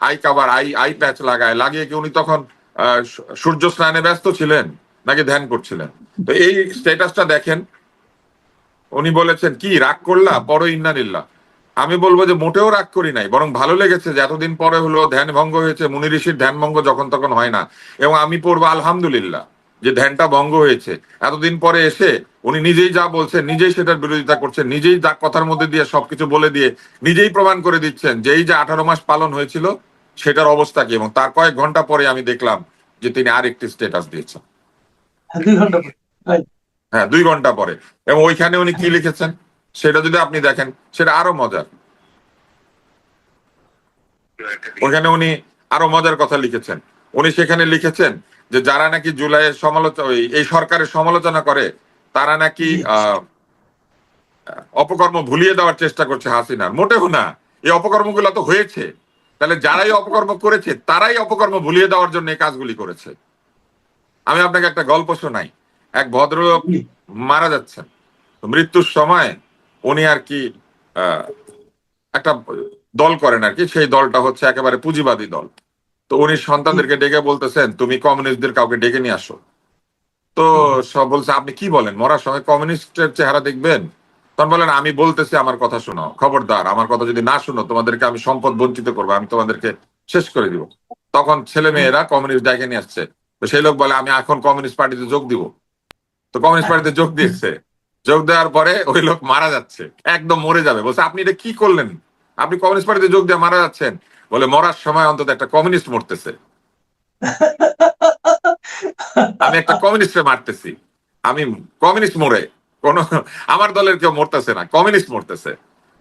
আই কাভার, আই প্যাচ লাগায়, লাগিয়ে কি উনি তখন সূর্য স্নানে ব্যস্ত ছিলেন নাকি ধ্যান করছিলেন? তো এই স্ট্যাটাসটা দেখেন। উনি বলেছেন কি রাগ করলা পরে ইন্নানিল্লাহ। আমি বলবো যে মোটেও রাগ করি নাই, বরং ভালো লেগেছে যে এতদিন পরে হলো ধ্যান ভঙ্গ হয়েছে। মুনি ঋষির ধ্যান ভঙ্গ যখন তখন হয় না, এবং আমি পড়বো আলহামদুলিল্লাহ যে ধ্যানটা ভঙ্গ হয়েছে। এতদিন পরে এসে উনি নিজেই যা বলছেন, নিজেই সেটার বিরোধিতা করছেন, নিজেই যা কথার মধ্যে দিয়ে সবকিছু বলে দিয়ে নিজেই প্রমাণ করে দিচ্ছেন যে এই যে 18 মাস পালন হয়েছিল সেটার অবস্থা কি। এবং তার কয়েক ঘন্টা পরে আমি দেখলাম যে তিনি আরেকটি স্ট্যাটাস দিয়েছেন। 2 ঘন্টা পর। Right. হ্যাঁ, 2 ঘন্টা পরে। এবং ওইখানে উনি কি লিখেছেন সেটা যদি আপনি দেখেন, সেটা আরো মজার। ওখানে উনি আরো মজার কথা লিখেছেন। উনি সেখানে লিখেছেন যে যারা নাকি জুলাইয়ের সমালোচনা, এই সরকারের সমালোচনা করে, তারা নাকি জি। অপকর্ম ভুলিয়ে দেওয়ার চেষ্টা করছে হাসিনার। মোটেও না, এই অপকর্মগুলো তো হয়েছে। তাহলে যারাই অপকর্ম করেছে তারাই অপকর্ম ভুলিয়ে দেওয়ার জন্য এই কাজগুলি করেছে। আমি আপনাকে একটা গল্প শোনাই। এক ভদ্রলোক জি। মারা যাচ্ছেন, মৃত্যুর সময় উনি আর কি একটা দল করেন আর কি, সেই দলটা হচ্ছে একেবারে পুঁজিবাদী দল। তো উনি সন্তানদেরকে ডেকে বলতেছেন তুমি কমিউনিস্টদের কাউকে ডেকে নিয়ে আসো। তো সব বলছে আপনি কি বলেন, মরার সময় কমিউনিস্টের চেহারা দেখবেন? তখন বলেন আমি বলতেছি আমার কথা শোনো, খবরদার আমার কথা যদি না শুনো তোমাদেরকে আমি সম্পদ বঞ্চিত করবো, আমি তোমাদেরকে শেষ করে দিব। তখন ছেলে মেয়েরা কমিউনিস্ট ডেকে নিয়ে আসছে। তো সেই লোক বলে আমি এখন কমিউনিস্ট পার্টিতে যোগ দিব। তো কমিউনিস্ট পার্টিতে যোগ দিয়েছে। যোগ দেওয়ার পরে ওই লোক মারা যাচ্ছে, একদম মরে যাবে। বলছে আপনি এটা কি করলেন, আপনি কমিউনিস্ট পার্টিতে যোগ দিয়ে মারা যাচ্ছেন? বলে মরার সময় অন্তত একটা কমিউনিস্ট মরতেছে, আমি একটা কমিউনিস্টে মারতেছি, আমি কমিউনিস্ট মরে কোন আমার দলের কেউ মরতেছে না, কমিউনিস্ট মরতেছে।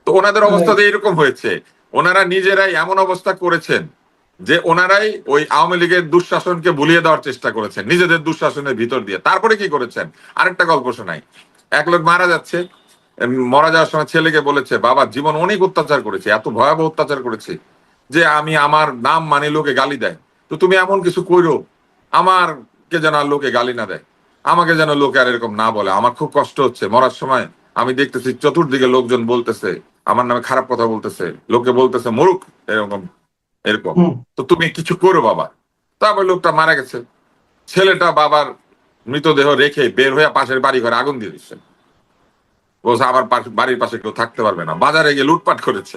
তো ওনাদের অবস্থা তো এরকম হয়েছে। ওনারা নিজেরাই এমন অবস্থা করেছেন যে ওনারাই ওই আওয়ামী লীগের দুঃশাসনকে ভুলিয়ে দেওয়ার চেষ্টা করেছেন নিজেদের দুঃশাসনের ভিতর দিয়ে। তারপরে কি করেছেন, আরেকটা গল্প শোনাই। এক লোক মারা যাচ্ছে, মারা যাওয়ার সময় ছেলেকে বলেছে বাবা জীবন অনেক অত্যাচার করেছে, এত ভয়াবহ অত্যাচার করেছে যে আমি আমার নাম মানে লোকে গালি দেয়, তো তুমি এমন কিছু কইরো আমার কে যেন আর লোকে গালি না দেয়, আমাকে যেন লোকে আর এরকম না বলে, আমার খুব কষ্ট হচ্ছে। মরার সময় আমি দেখতেছি চতুর্দিকে লোকজন বলতেছে আমার নামে খারাপ কথা বলতেছে, লোকে বলতেছে মরুক, এরকম এরকম, তো তুমি কিছু করো বাবা। তারপর লোকটা মারা গেছে। ছেলেটা বাবার মৃতদেহ রেখে বের হয়ে পাশের বাড়ি ঘরে আগুন দিয়ে দিচ্ছে। বলছে আমার বাড়ির পাশে কেউ থাকতে পারবে না, বাজারে গিয়ে লুটপাট করেছে।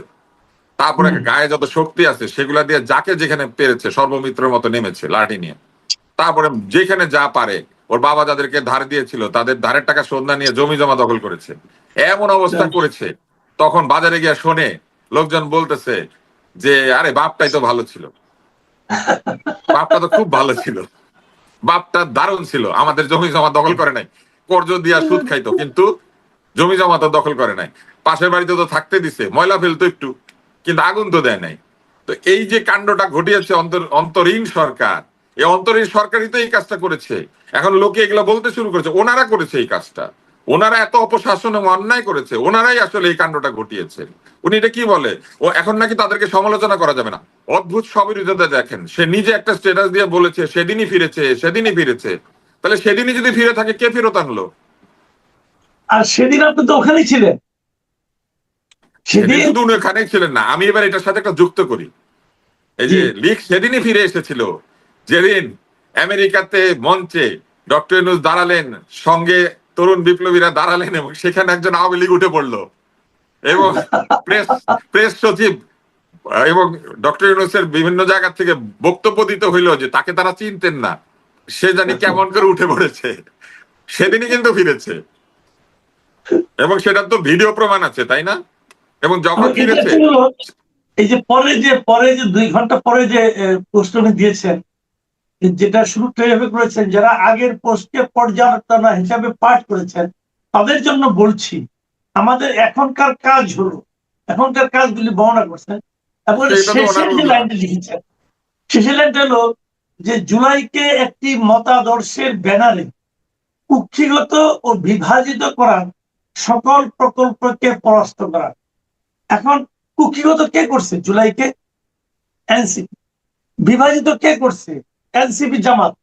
তারপরে গায়ে যত শক্তি আছে সেগুলা দিয়ে যাকে যেখানে পেরেছে সর্বমিত্রের মতো নেমেছে লাঠি নিয়ে। তারপরে যেখানে যা পারে, ওর বাবা যাদেরকে ধার দিয়েছিল তাদের ধারের টাকা শোধ না নিয়ে জমি জমা দখল করেছে, এমন অবস্থা করেছে। তখন বাজারে গিয়ে শোনে লোকজন বলতেছে যে আরে বাপটাই তো ভালো ছিল, বাপটা তো খুব ভালো ছিল, বাপটা দারুণ ছিল, আমাদের জমি জমা দখল করে নাই, কর্জ দিয়া সুদ খাইতো কিন্তু জমি জমা তো দখল করে নাই, পাশের বাড়িতে তো থাকতে দিছে, ময়লা ফেলতো একটু কিন্তু আগুন তো দেয় নাই। তো এই যে কাণ্ডটা ঘটিয়েছে অন্তরীণ সরকার, এই অন্তরীণ সরকারই তো এই কাজটা করেছে। এখন লোকে এগুলো বলতে শুরু করেছে ওনারা করেছে এই কাজটা, ওনারা এত অপশাসন এবং অন্যায় করেছে, ওনারাই আসলে এই কাণ্ডটা ঘটিয়েছে। উনি এটা কি বলে, ও এখন নাকি তাদেরকে সমালোচনা করা যাবে না। অদ্ভুত সবিরোধিতা দেখেন, সে নিজে একটা স্ট্যাটাস দিয়ে বলেছে সেদিনই ফিরেছে, সেদিনই ফিরেছে। তাহলে সেদিনই যদি ফিরে থাকে কে ফেরত আনলো? আর সেদিন আপনি তো ওখানেই ছিলেন। সেদিন সেদিন শুধু উনি ওখানেই ছিলেন না, আমি এবার এটার সাথে একটা যুক্ত করি। এই যে লিক সেদিনই ফিরে এসেছিল যেদিন আমেরিকাতে মঞ্চে ডক্টর ইউনূস দাঁড়ালেন, সঙ্গে তরুণ বিপ্লবীরা দাঁড়ালেন এবং সেখানে একজন আওয়ামী লীগ উঠে পড়লো এবং প্রেস প্রেস সচিব এবং ডক্টর ইউনূসের বিভিন্ন জায়গা থেকে বক্তব্য দিতে হইলো যে তাকে তারা চিনতেন না, সে জানি কেমন করে উঠে পড়েছে। সেদিনই কিন্তু ফিরেছে এবং সেটার তো ভিডিও প্রমাণ আছে, তাই না? এবং যখন ফিরেছে, এই যে পরে যে 2 ঘন্টা পরে যে প্রশ্ন দিয়েছেন, যেটা শুরুটা এভাবে করেছেন, যারা আগের পোস্টকে পর্যালোচনা হিসাবে পাঠ করেছেন তাদের জন্য বলছি, আমাদের এখনকার কাজ হলো, এখনকার কাজগুলি বর্ণনা করছেন এবং শেষের যে লাইনটা লিখেছেন, শেষের লাইনটা হলো যে জুলাইকে একটি মতাদর্শের ব্যানারে কুক্ষিগত ও বিভাজিত করার সকল প্রকল্পকে পরাস্ত করা। এখন কুক্ষিগত কে করছে? জুলাইকে এনসিপি। বিভাজিত কে করছে? এনসিপি জামাত।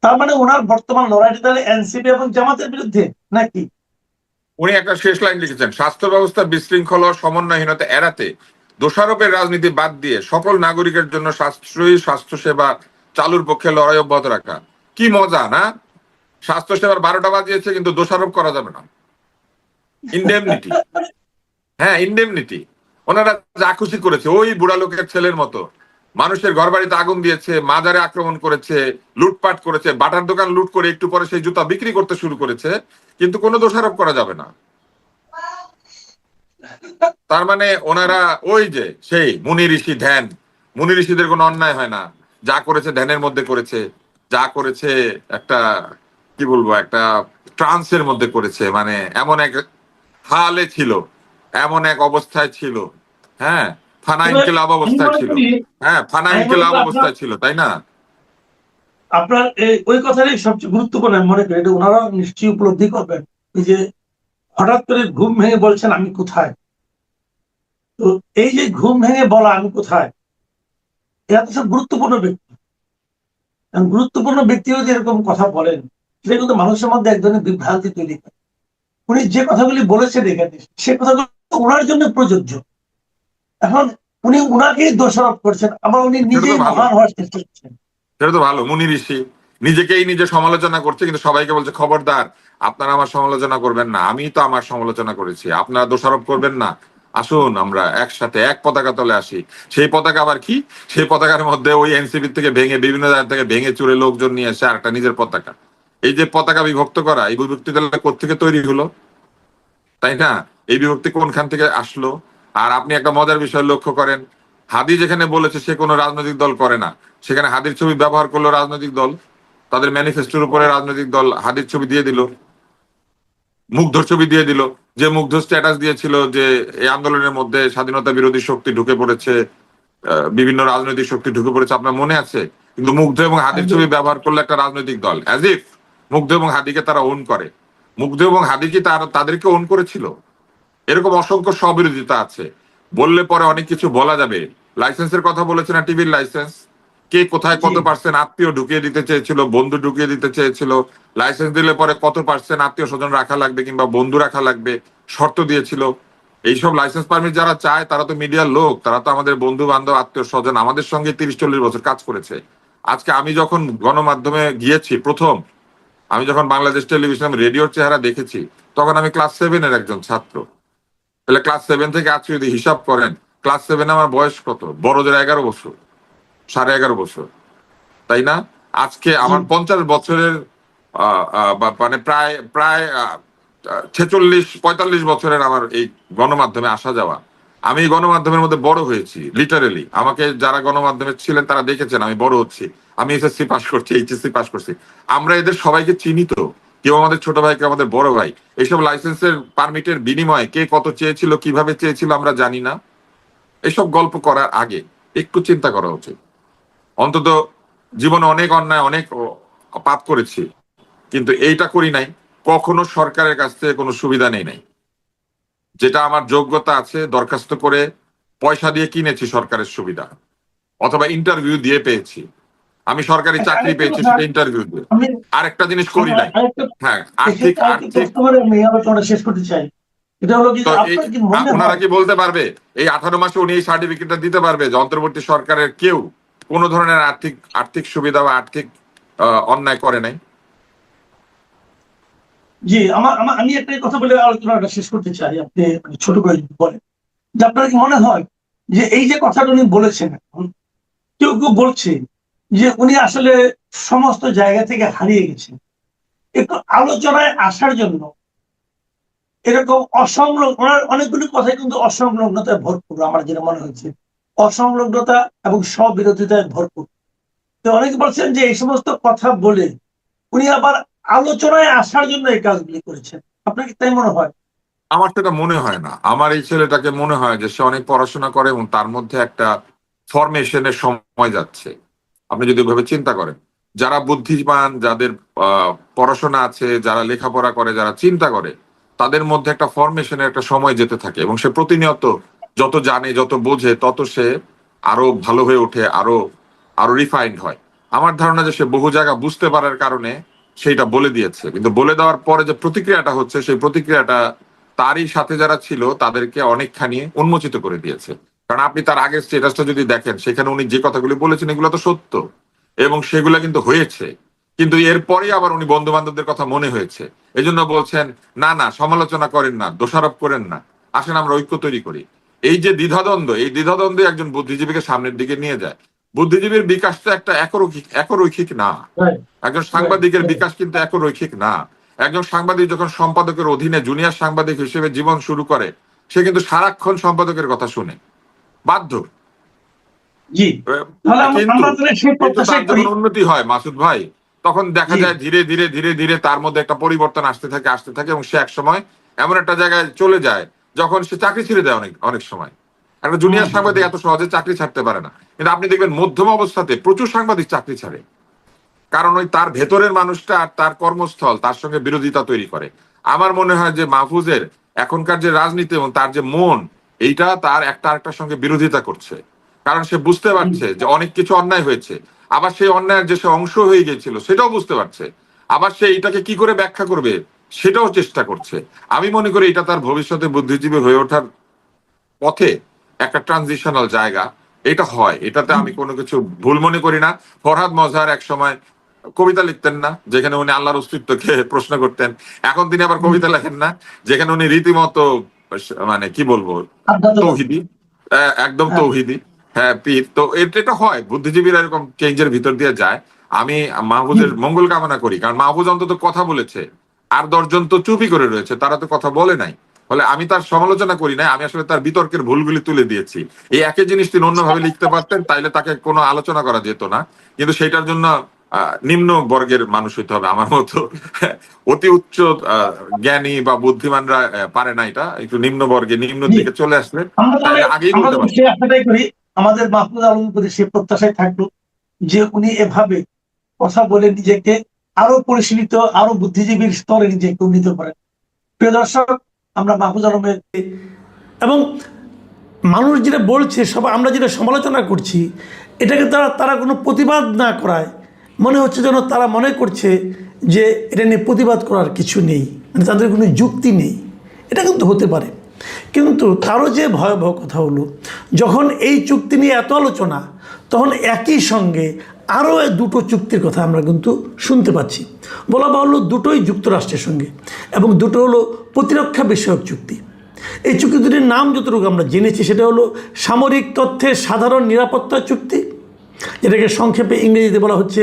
তার মানে ওনার বর্তমান লড়াইটা তাহলে এনসিপি এবং জামাতের বিরুদ্ধে নাকি? উনি একটা শেষ লাইন লিখেছেন, স্বাস্থ্য ব্যবস্থা বিশৃঙ্খল ও সমন্বয়হীনতা এড়াতে দোষারোপের রাজনীতি বাদ দিয়ে সকল নাগরিকের জন্য সাশ্রয়ী স্বাস্থ্যসেবা চালুর পক্ষে লড়াই অব্যাহত রাখা। কি মজা না? স্বাস্থ্যসেবার 12টা বাজিয়েছে কিন্তু দোষারোপ করা যাবে না। ইনডেমনিটি, হ্যাঁ ইনডেমনিটি। ওনারা যা খুশি করেছে, ওই বুড়া লোকের ছেলের মতো মানুষের ঘর বাড়িতে আগুন দিয়েছে, মাজারে আক্রমণ করেছে, লুটপাট করেছে, বাটার দোকান লুট করে একটু পরে সেই জুতা বিক্রি করতে শুরু করেছে, কিন্তু কোনো দোষারোপ করা যাবে না। তার মানে ওনারা ওই যে সেই মুনি ঋষি ধ্যান, মুনি ঋষিদের কোনো অন্যায় হয় না, যা করেছে ধ্যানের মধ্যে করেছে, যা করেছে একটা কি বলবো একটা ট্রান্সের মধ্যে করেছে, মানে এমন এক হালে ছিল, এমন এক অবস্থায় ছিল, হ্যাঁ ফানা ইনকিলাব অবস্থায় ছিল, হ্যাঁ ফানা ইনকিলাব অবস্থায় ছিল, তাই না? আপনার ওই কথাটাই সবচেয়ে গুরুত্বপূর্ণ মনে করি, এটা ওনারা নিশ্চয়ই উপলব্ধি করবেন। এই যে হঠাৎ করে ঘুম ভেঙে বলছেন আমি কোথায়, তো এই যে ঘুম ভেঙে বলা আমি কোথায়, এরা তো সব গুরুত্বপূর্ণ ব্যক্তি। গুরুত্বপূর্ণ ব্যক্তিও যে এরকম কথা বলেন, সেটা কিন্তু মানুষের মধ্যে এক ধরনের বিভ্রান্তি তৈরি করে। উনি যে কথাগুলি বলেছেন এখানে, সে কথাগুলো ওনার জন্য প্রযোজ্য। এখন উনি উনাকেই দোষারোপ করছেন, আবার উনি নিজেই মহান হওয়ার চেষ্টা করছেন। সেটা তো ভালো, মুনি ঋষি নিজেকেই নিজে সমালোচনা করছে কিন্তু সবাইকে বলছে খবরদার আপনারা আমার সমালোচনা করবেন না, আমি তো আমার সমালোচনা করেছি, আপনারা দোষারোপ করবেন না, আসুন আমরা একসাথে এক পতাকা তলে আসি। সেই পতাকা আবার কি? সেই পতাকার মধ্যে ওই এনসিপি থেকে ভেঙে বিভিন্ন জায়গা থেকে ভেঙে চুরে লোকজন নিয়ে এসে আরেকটা নিজের পতাকা। এই যে পতাকা বিভক্ত করা, এই বিভক্তি তাহলে কোত্থেকে তৈরি হলো, তাই না? এই বিভক্তি কোনখান থেকে আসলো? আর আপনি একটা মজার বিষয় লক্ষ্য করেন, হাদি যেখানে বলেছে সে কোনো রাজনৈতিক দল করে না, সেখানে হাদির ছবি ব্যবহার করলো রাজনৈতিক দল, তাদের ম্যানিফেস্টোর উপরে রাজনৈতিক দল হাদির ছবি দিয়ে দিল, মুগ্ধর ছবি দিয়ে দিল। যে মুগ্ধ স্ট্যাটাস দিয়েছিল যে এই আন্দোলনের মধ্যে স্বাধীনতা বিরোধী শক্তি ঢুকে পড়েছে, বিভিন্ন রাজনৈতিক শক্তি ঢুকে পড়েছে, আপনার মনে আছে? কিন্তু মুগ্ধ এবং হাদির ছবি ব্যবহার করলো একটা রাজনৈতিক দল, অ্যাজ ইফ মুগ্ধ এবং হাদিকে তারা ওন করে। মুগ্ধ এবং হাদি কি তাদেরকে ওন করেছিল? এরকম অসংখ্য স্ববিরোধিতা আছে, বললে পরে অনেক কিছু বলা যাবে। লাইসেন্সের কথা বলেছে না, টিভির লাইসেন্স, কে কোথায় কত পার্সেন্ট আত্মীয় ঢুকিয়ে দিতে চেয়েছিল, বন্ধু ঢুকিয়ে দিতে চেয়েছিল, লাইসেন্স দিলে পরে কত পার্সেন্ট আত্মীয় স্বজন রাখা লাগবে কিংবা বন্ধু রাখা লাগবে, শর্ত দিয়েছিল। এইসব লাইসেন্স পারমিট যারা চায় তারা তো মিডিয়ার লোক, তারা তো আমাদের বন্ধু বান্ধব আত্মীয় স্বজন, আমাদের সঙ্গে 30-40 বছর কাজ করেছে। আজকে আমি যখন গণমাধ্যমে গিয়েছি প্রথম, আমি যখন বাংলাদেশ টেলিভিশন রেডিওর চেহারা দেখেছি, তখন আমি ক্লাস 7-এর একজন ছাত্র। তাহলে ক্লাস 7 থেকে আজকে যদি হিসাব করেন, ক্লাস 7-এ আমার বয়স কত? বড়দের 11 বছর, 11.5 বছর, তাই না? আজকে জি আমার 50 বছরের মানে প্রায় প্রায় 46-45 বছরের আমার এই গণমাধ্যমে আসা যাওয়া। আমি এই গণমাধ্যমের মধ্যে বড় হয়েছি লিটারেলি। আমাকে যারা গণমাধ্যমে ছিলেন তারা দেখেছেন আমি বড় হচ্ছি। আমি এসএসসি পাস করছি, এইচএসসি পাস করছি। আমরা এদের সবাইকে চিনি তো। কেউ আমাদের ছোট ভাই, কেউ আমাদের বড় ভাই। এইসব লাইসেন্সের পারমিটের বিনিময়ে কে কত চেয়েছিল, কিভাবে চেয়েছিল আমরা জানি না। এসব গল্প করার আগে একটু চিন্তা করা উচিত। অন্তত জীবনে অনেক অন্যায়, অনেক পাপ করেছি, কিন্তু এইটা করি নাই। কখনো সরকারের কাছ থেকে কোনো সুবিধা নেই নাই। যেটা আমার যোগ্যতা আছে দরখাস্ত করে পয়সা দিয়ে কিনেছি সরকারের সুবিধা, অথবা ইন্টারভিউ দিয়ে পেয়েছি। আমি সরকারি আচ্ছা, চাকরি আরেকটা পেয়েছি কথা সেটা ইন্টারভিউ দিয়ে। আমি আরেকটা জিনিস আমি করি নাই। আরেকটা হ্যাঁ, আর্থিক এক্ষেত্রে আরেকটা আর্থিক প্রশ্ন করে আমি এই আলোচনাটা শেষ করতে চাই। এটা হলো কি তো যে এই আপনার কি মনে ওনারা হয় কি বলতে পারবে এই 18 মাসে উনি এই সার্টিফিকেটটা দিতে পারবে যে অন্তর্বর্তী সরকারের কেউ কোন ধরনের আর্থিক আর্থিক সুবিধা বা আর্থিক অন্যায় করে নাই? জি আমি একটা কথা বলে আলোচনাটা শেষ করতে চাই, আপনি মানে ছোট করে যদি বলেন যে আপনার কি মনে হয় যে এই যে কথাটা উনি বলেছেন, এখন কেউ কেউ বলছে যে উনি আসলে সমস্ত জায়গা থেকে হারিয়ে গেছেন, একটু আলোচনায় আসার জন্য এরকম অসংলগ্ন, ওনার অনেকগুলি কথাই কিন্তু অসংলগ্নতায় ভরপুর, আমার যেটা মনে হয়েছে অসংলগ্নতা এবং স্ববিরোধিতায় ভরপুর। তো অনেকে বলছেন যে এই সমস্ত কথা বলে উনি আবার আলোচনায় আসার জন্য এই কাজগুলি করেছেন। আপনার কি তাই মনে হয়? আমার সেটা মনে হয় না। আমার এই ছেলেটাকে মনে হয় যে সে অনেক পড়াশোনা করে এবং তার মধ্যে একটা ফরমেশনের সময় যাচ্ছে। আপনি যদি ওইভাবে চিন্তা করেন, যারা বুদ্ধিমান, যাদের পড়াশোনা আছে, যারা লেখাপড়া করে, যারা চিন্তা করে, তাদের মধ্যে একটা ফরমেশনের একটা সময় যেতে থাকে এবং সে প্রতিনিয়ত যত জানে, যত বোঝে, তত সে আরো ভালো হয়ে ওঠে, আরো আরো রিফাইন্ড হয়। আমার ধারণা যে সে বহু জায়গা বুঝতে পারার কারণে সেইটা বলে দিয়েছে, কিন্তু বলে দেওয়ার পরে যে প্রতিক্রিয়াটা হচ্ছে সেই প্রতিক্রিয়াটা তারই সাথে যারা ছিল তাদেরকে অনেকখানি উন্মোচিত করে দিয়েছে। কারণ আপনি তার আগের স্ট্যাটাসটা যদি দেখেন, সেখানে উনি যে কথাগুলি বলেছেন এগুলো তো সত্য এবং সেগুলো কিন্তু হয়েছে। কিন্তু এরপরেই আবার উনি বন্ধু বান্ধবদের কথা মনে হয়েছে, এই জন্য বলছেন না না সমালোচনা করেন না, দোষারোপ করেন না, আসেন আমরা ঐক্য তৈরি করি। এই যে দ্বিধাদ্বন্দ্ব, এই দ্বিধাদ্বন্দ্ব একজন বুদ্ধিজীবীকে সামনের দিকে নিয়ে যায়। বুদ্ধিজীবীর বিকাশ তো একটা একরৈখিক না। একজন সাংবাদিকের বিকাশ কিন্তু একরৈখিক না। একজন সাংবাদিক যখন সম্পাদকের অধীনে জুনিয়র সাংবাদিক হিসেবে জীবন শুরু করে, সে কিন্তু সারাক্ষণ সম্পাদকের কথা শুনে, বাধ্য। জি, তাহলে কিন্তু আমরা তাহলে সেই কিন্তু তার প্রত্যাশাই করি। যখন উন্নতি হয় মাসুদ ভাই, তখন দেখা জি যায় ধীরে ধীরে ধীরে ধীরে তার মধ্যে একটা পরিবর্তন আসতে থাকে এবং সে এক সময় এমন একটা জায়গায় চলে যায় যখন সে চাকরি ছেড়ে দেয়। অনেক অনেক সময় একটা হুম জুনিয়র হুম সাংবাদিক এত সহজে চাকরি ছাড়তে পারে না, কিন্তু আপনি দেখবেন মধ্যম অবস্থাতে প্রচুর সাংবাদিক চাকরি ছাড়ে। কারণ ওই তার ভেতরের মানুষটা আর তার কর্মস্থল তার সঙ্গে বিরোধিতা তৈরি করে। আমার মনে হয় যে মাহফুজের এখনকার যে রাজনীতি এবং তার যে মন, এইটা তার একটা আরেকটার সঙ্গে বিরোধিতা করছে। কারণ সে বুঝতে হুম, পারছে যে অনেক কিছু অন্যায় হয়েছে, আবার সেই অন্যায়ের যে সে অংশ হয়ে গিয়েছিল সেটাও বুঝতে পারছে, আবার সে এটাকে কি করে ব্যাখ্যা করবে সেটাও চেষ্টা করছে। আমি মনে করি এটা তার ভবিষ্যতে বুদ্ধিজীবী হয়ে ওঠার পথে একটা ট্রানজিশনাল জায়গা। এটা হয়, এটাতে হুম, আমি কোনো কিছু ভুল মনে করি না। ফরহাদ মজহার এক সময় কবিতা লিখতেন না যেখানে উনি আল্লাহর অস্তিত্বকে প্রশ্ন করতেন? এখন তিনি আবার হুম, কবিতা লেখেন না যেখানে উনি রীতিমতো মানে কি বলবো, আধ্যাত্মবাদী। তৌহিদি, একদম হ্যাঁ তৌহিদি। হ্যাঁ, পীর। তো এটা হয়, বুদ্ধিজীবীরা এরকম চেঞ্জের ভিতর দিয়ে যায়। আমি হুম, মাহফুজের মঙ্গল কামনা করি, কারণ মাহফুজ অন্তত কথা বলেছে। আর 10 জন তো চুপই করে রয়েছে, তারা তো কথা বলে নাই। ফলে আমি তার সমালোচনা করি নাই, আমি আসলে তার বিতর্কের ভুলগুলি তুলে দিয়েছি। এই একই জিনিস তিনি অন্যভাবে লিখতে পারতেন, তাইলে তাকে কোনো আলোচনা করা যেত না। কিন্তু সেটার জন্য নিম্ন বর্গের মানুষ হইতে হবে আমার মতো। অতি উচ্চ জ্ঞানী বা বুদ্ধিমানরা পারে না, এটা একটু নিম্ন বর্গে নিম্ন জি, দিকে চলে আসলে আমরা তাহলে তাইলে আগেই আমরা বলতে যদি পারতো। সেই আশাটাই করি, আমাদের মাহফুজ আলমের প্রতি সেই প্রত্যাশায় থাকলো যে উনি এভাবে কথা বলে নিজেকে আরো পরিশীলিত, আরো বুদ্ধিজীবীর স্তরে নিজেকে উন্নীত করেন। প্রিয় দর্শক, আমরা মাহফুজ আলমের এবং মানুষ যেটা বলছে, সবাই আমরা যেটা সমালোচনা করছি, এটাকে তারা তারা কোনো প্রতিবাদ না করায় মনে হচ্ছে যেন তারা মনে করছে যে এটা নিয়ে প্রতিবাদ করার কিছু নেই, মানে তাদের কোনো যুক্তি নেই। এটা কিন্তু হতে পারে, কিন্তু তারও যে ভয়াবহ কথা হলো, যখন এই চুক্তি নিয়ে এত আলোচনা, তখন একই সঙ্গে আরও দুটো চুক্তির কথা আমরা কিন্তু শুনতে পাচ্ছি। বলা বাহুল্য দুটোই যুক্তরাষ্ট্রের সঙ্গে, এবং দুটো হলো প্রতিরক্ষা বিষয়ক চুক্তি। এই চুক্তি দুটির নাম যতটুকু আমরা জেনেছি সেটা হলো সামরিক তথ্যের সাধারণ নিরাপত্তা চুক্তি, যেটাকে সংক্ষেপে ইংরেজিতে বলা হচ্ছে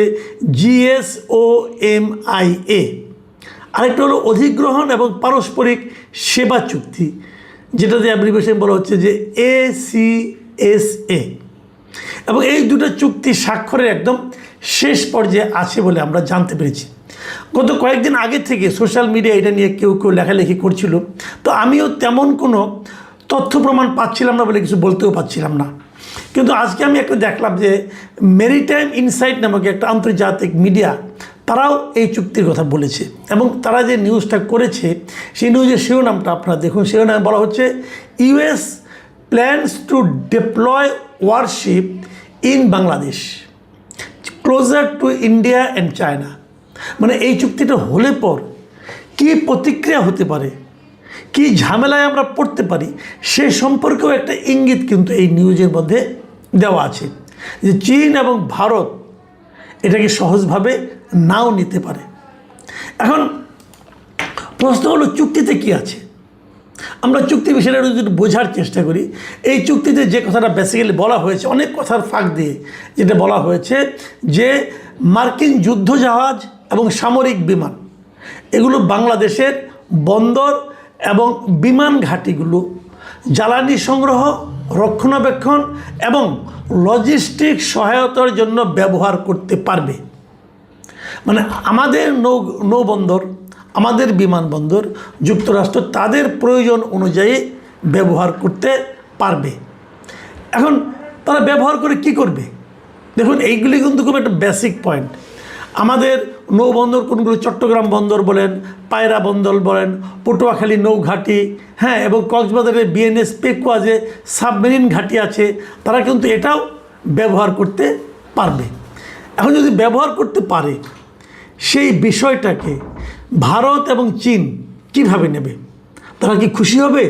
GSOMIA। আরেকটা হলো অধিগ্রহণ এবং পারস্পরিক সেবা চুক্তি, যেটাতে অ্যাব্রিভিয়েশন বলা হচ্ছে যে ACSA। এবং এই দুটো চুক্তি স্বাক্ষরের একদম শেষ পর্যায়ে আছে বলে আমরা জানতে পেরেছি। গত কয়েকদিন আগে থেকে সোশ্যাল মিডিয়া এটা নিয়ে কেউ কেউ লেখালেখি করছিল, তো আমিও তেমন কোনো তথ্য প্রমাণ পাচ্ছিলাম না বলে কিছু বলতেও পারছিলাম না। কিন্তু আজকে আমি একটা দেখলাম যে মেরিটাইম ইনসাইট নামক একটা আন্তর্জাতিক মিডিয়া, তারাও এই চুক্তির কথা বলেছে, এবং তারা যে নিউজটা করেছে সেই নিউজের শিরোনামটা আপনারা দেখুন। শিরোনামে বলা হচ্ছে US plans two deploy warship in Bangladesh closer to India and China. মানে এই চুক্তিটা হলে পর কী প্রতিক্রিয়া হতে পারে, কি ঝামেলায় আমরা পড়তে পারি, সে সম্পর্কেও একটা ইঙ্গিত কিন্তু এই নিউজের মধ্যে দেওয়া আছে, যে চীন এবং ভারত এটাকে সহজভাবে নাও নিতে পারে। এখন প্রশ্ন হলো চুক্তিতে কি আছে। আমরা চুক্তি বিষয়টা যদি বোঝার চেষ্টা করি, এই চুক্তিতে যে কথাটা বেসিক্যালি বলা হয়েছে, অনেক কথার ফাঁক দিয়ে যেটা বলা হয়েছে যে মার্কিন যুদ্ধজাহাজ এবং সামরিক বিমান এগুলো বাংলাদেশের বন্দর এবং বিমান ঘাঁটিগুলো জ্বালানি সংগ্রহ, রক্ষণাবেক্ষণ এবং লজিস্টিক সহায়তার জন্য ব্যবহার করতে পারবে। মানে আমাদের নৌবন্দর, আমাদের বিমানবন্দর যুক্তরাষ্ট্র তাদের প্রয়োজন অনুযায়ী ব্যবহার করতে পারবে। এখন তারা ব্যবহার করে কি করবে? দেখুন, এইগুলি কিন্তু খুব একটা বেসিক পয়েন্ট। আমাদের নৌবন্দর কোনগুলো? চট্টগ্রাম বন্দর বলেন, পায়রা বন্দর বলেন, পটুয়াখালী নৌঘাটি, হ্যাঁ, এবং কক্সবাজারের বিএনএস পেকুয়া যে সাবমেরিন ঘাঁটি আছে, তারা কিন্তু এটাও ব্যবহার করতে পারবে। এখন যদি ব্যবহার করতে পারে, সেই বিষয়টাকে ভারত এবং চীন কিভাবে নেবে? তারা কি খুশি হবে?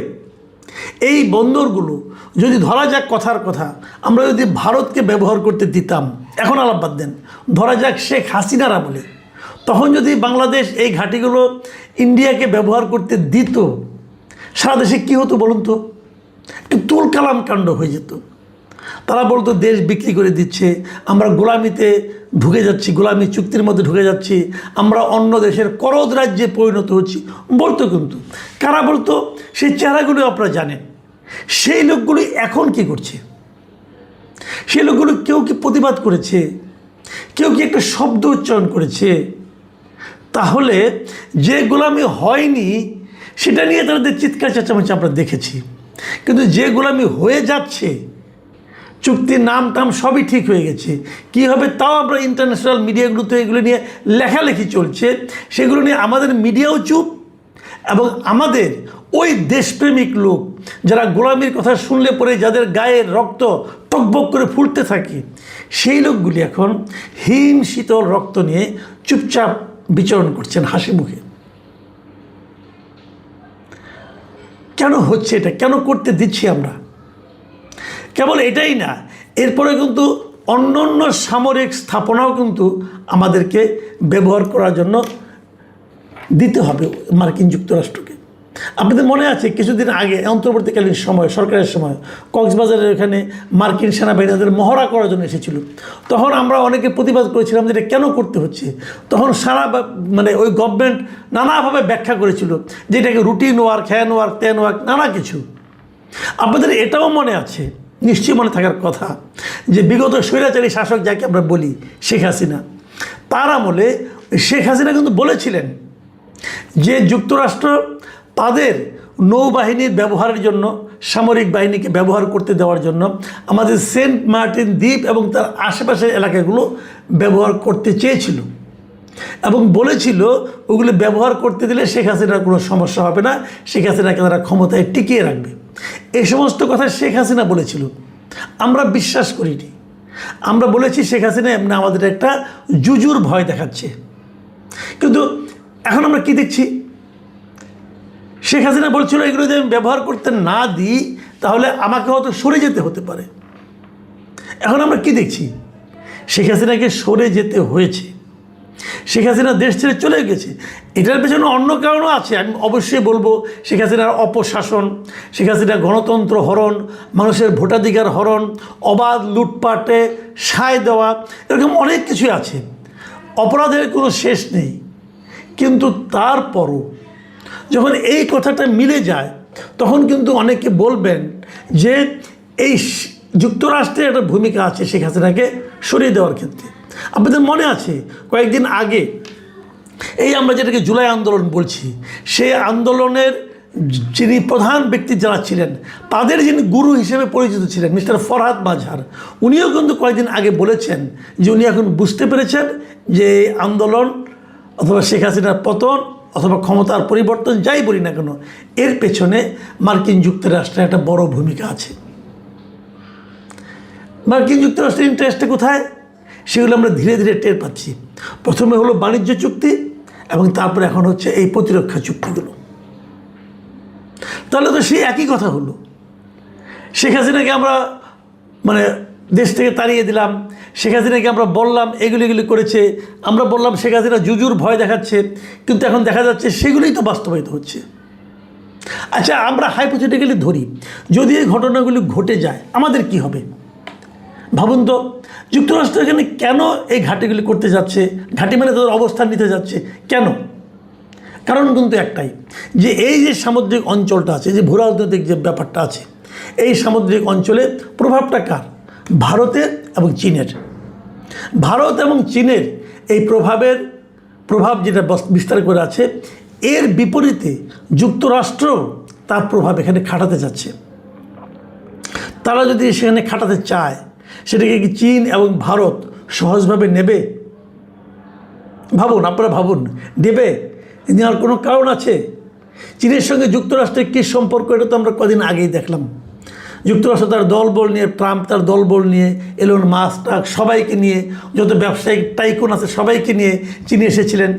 এই বন্দরগুলো যদি ধরা যাক, কথার কথা, আমরা যদি ভারতকে ব্যবহার করতে দিতাম, এখন আলাপ বাদ দেন, ধরা যাক শেখ হাসিনার আমলে, তখন যদি বাংলাদেশ এই ঘাঁটিগুলো ইন্ডিয়াকে ব্যবহার করতে দিত, সারা দেশে কী হতো বলুন তো? একটু তুলকালাম কাণ্ড হয়ে যেত। তারা বলতো দেশ বিক্রি করে দিচ্ছে, আমরা গোলামিতে ঢুকে যাচ্ছি, গোলামি চুক্তির মধ্যে ঢুকে যাচ্ছি, আমরা অন্য দেশের করদ রাজ্যে পরিণত হচ্ছি বলতো। কিন্তু কারা বলতো? সেই চেহারাগুলো আপনারা জানেন। সেই লোকগুলি এখন কি করছে? সেই লোকগুলো কেউ কি প্রতিবাদ করেছে? কেউ কি একটা শব্দ উচ্চারণ করেছে? তাহলে যে গোলামি হয়নি সেটা নিয়ে তাদের চিৎকার চেঁচামেচি আমরা দেখেছি, কিন্তু যে গোলামি হয়ে যাচ্ছে, চুক্তির নাম টাম সবই ঠিক হয়ে গেছে, কী হবে তাও আমরা ইন্টারন্যাশনাল মিডিয়াগুলোতে এগুলো নিয়ে লেখালেখি চলছে, সেগুলো নিয়ে আমাদের মিডিয়াও চুপ, এবং আমাদের ওই দেশপ্রেমিক লোক যারা গোলামির কথা শুনলে পরে যাদের গায়ের রক্ত টকবক করে ফুটতে থাকে, সেই লোকগুলি এখন হিম শীতল রক্ত নিয়ে চুপচাপ বিচরণ করছেন হাসি মুখে। কেন হচ্ছে এটা? কেন করতে দিচ্ছি আমরা? কেবল এটাই না, এরপরে কিন্তু অন্য অন্য সামরিক স্থাপনাও কিন্তু আমাদেরকে ব্যবহার করার জন্য দিতে হবে মার্কিন যুক্তরাষ্ট্রকে। আপনাদের মনে আছে কিছুদিন আগে অন্তর্বর্তীকালীন সময়, সরকারের সময়, কক্সবাজারের এখানে মার্কিন সেনাবাহিনীদের মহড়া করার জন্য এসেছিল। তখন আমরা অনেকে প্রতিবাদ করেছিলাম যে এটা কেন করতে হচ্ছে। তখন সারা ওই গভর্নমেন্ট নানাভাবে ব্যাখ্যা করেছিল যে এটাকে রুটিন ওয়ার্ক, হ্যান ওয়ার্ক, ত্যান ওয়ার্ক, নানা কিছু। আপনাদের এটাও মনে আছে, নিশ্চয়ই মনে থাকার কথা, যে বিগত স্বৈরাচারী শাসক যাকে আমরা বলি শেখ হাসিনা, তার আমলে শেখ হাসিনা কিন্তু বলেছিলেন যে যুক্তরাষ্ট্র তাদের নৌবাহিনীর ব্যবহারের জন্য, সামরিক বাহিনীকে ব্যবহার করতে দেওয়ার জন্য আমাদের সেন্ট মার্টিন দ্বীপ এবং তার আশেপাশের এলাকাগুলো ব্যবহার করতে চেয়েছিল, এবং বলেছিল ওগুলো ব্যবহার করতে দিলে শেখ হাসিনার কোনো সমস্যা হবে না, শেখ হাসিনাকে তারা ক্ষমতায় টিকিয়ে রাখবে। এই সমস্ত কথা শেখ হাসিনা বলেছিল, আমরা বিশ্বাস করিনি। আমরা বলেছি শেখ হাসিনা এমনি আমাদের একটা জুজুর ভয় দেখাচ্ছে। কিন্তু এখন আমরা কি দেখছি? শেখ হাসিনা বলছিল এগুলো যদি আমি ব্যবহার করতে না দিই তাহলে আমাকে হয়তো সরে যেতে হতে পারে। এখন আমরা কি দেখছি? শেখ হাসিনাকে সরে যেতে হয়েছে, শেখ হাসিনা দেশ ছেড়ে চলে গেছে। এটার পেছনে অন্য কারণও আছে, আমি অবশ্যই বলবো। শেখ হাসিনার অপশাসন, শেখ হাসিনার গণতন্ত্র হরণ, মানুষের ভোটাধিকার হরণ, অবাধ লুটপাটে সায় দেওয়া, এরকম অনেক কিছুই আছে। অপরাধের কোনো শেষ নেই। কিন্তু তারপরও যখন এই কথাটা মিলে যায়, তখন কিন্তু অনেকে বলবেন যে এই যুক্তরাষ্ট্রের একটা ভূমিকা আছে শেখ হাসিনাকে সরিয়ে দেওয়ার ক্ষেত্রে। আপনাদের মনে আছে কয়েকদিন আগে এই আমরা যেটাকে জুলাই আন্দোলন বলছি, সেই আন্দোলনের যিনি প্রধান ব্যক্তি যারা ছিলেন, তাদের যিনি গুরু হিসেবে পরিচিত ছিলেন মিস্টার ফরহাদ মাজহার, উনিও কিন্তু কয়েকদিন আগে বলেছেন যে উনি এখন বুঝতে পেরেছেন যে এই আন্দোলন অথবা শেখ হাসিনার পতন অথবা ক্ষমতার পরিবর্তন যাই বলি না কেন, এর পেছনে মার্কিন যুক্তরাষ্ট্রের একটা বড় ভূমিকা আছে। মার্কিন যুক্তরাষ্ট্রের ইন্টারেস্টটা কোথায়, সেগুলো আমরা ধীরে ধীরে টের পাচ্ছি। প্রথমে হলো বাণিজ্য চুক্তি, এবং তারপরে এখন হচ্ছে এই প্রতিরক্ষা চুক্তিগুলো। তাহলে তো সেই একই কথা হলো। শেখ হাসিনাকে আমরা দেশ থেকে তাড়িয়ে দিলাম, শেখ হাসিনাকে আমরা বললাম এগুলি করেছে, আমরা বললাম শেখ হাসিনা জুজুর ভয় দেখাচ্ছে, কিন্তু এখন দেখা যাচ্ছে সেগুলোই তো বাস্তবায়িত হচ্ছে। আচ্ছা, আমরা হাইপোথেটিক্যালি ধরি যদি এই ঘটনাগুলি ঘটে যায়, আমাদের কি হবে? ভাবুন তো, যুক্তরাষ্ট্র এখানে কেন এই ঘাঁটিগুলি করতে যাচ্ছে? ঘাঁটি মানে তাদের অবস্থান নিতে যাচ্ছে কেন? কারণ কিন্তু একটাই, যে এই যে সামুদ্রিক অঞ্চলটা আছে, যে ভূরাজনৈতিক যে ব্যাপারটা আছে, এই সামুদ্রিক অঞ্চলে প্রভাবটা কার? ভারতের এবং চীনের। ভারত এবং চীনের এই প্রভাব যেটা বিস্তার করে আছে, এর বিপরীতে যুক্তরাষ্ট্র তার প্রভাব এখানে খাটাতে যাচ্ছে। তারা যদি সেখানে খাটাতে চায়, সেটাকে কি চীন এবং ভারত সহজভাবে নেবে? ভাবুন, আপনারা ভাবুন, নেবে? নেওয়ার কোনো কারণ আছে? চীনের সঙ্গে যুক্তরাষ্ট্রের কী সম্পর্ক, এটা তো আমরা কদিন আগেই দেখলাম। যুক্তরাষ্ট্র তার দলবল নিয়ে, ট্রাম্প তার দলবল নিয়ে, এলন মাস্ক সবাইকে নিয়ে, যত ব্যবসায়িক টাইকুন আছে সবাইকে নিয়ে চীনে এসেছিলেন।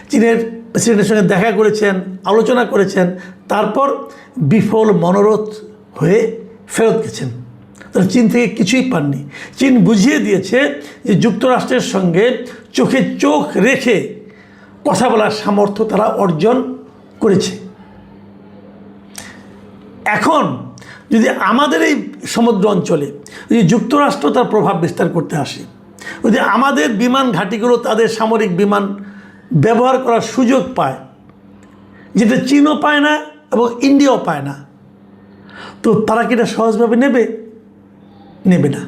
চীনের প্রেসিডেন্টের সঙ্গে দেখা করেছেন, আলোচনা করেছেন, তারপর বিফল মনোরথ হয়ে ফেরত গেছেন। তারা চীন থেকে কিছুই পাননি। চীন বুঝিয়ে দিয়েছে যে যুক্তরাষ্ট্রের সঙ্গে চোখে চোখ রেখে কথা বলার সামর্থ্য তারা অর্জন করেছে। এখন যদি আমাদের এই সমুদ্র অঞ্চলে যদি যুক্তরাষ্ট্র তার প্রভাব বিস্তার করতে আসে, যদি আমাদের বিমান ঘাঁটিগুলো তাদের সামরিক বিমান ব্যবহার করার সুযোগ পায়, যেটা চীনও পায় না এবং ইন্ডিয়াও পায় না, তো তারা কি এটা সহজভাবে নেবে? নেবে না।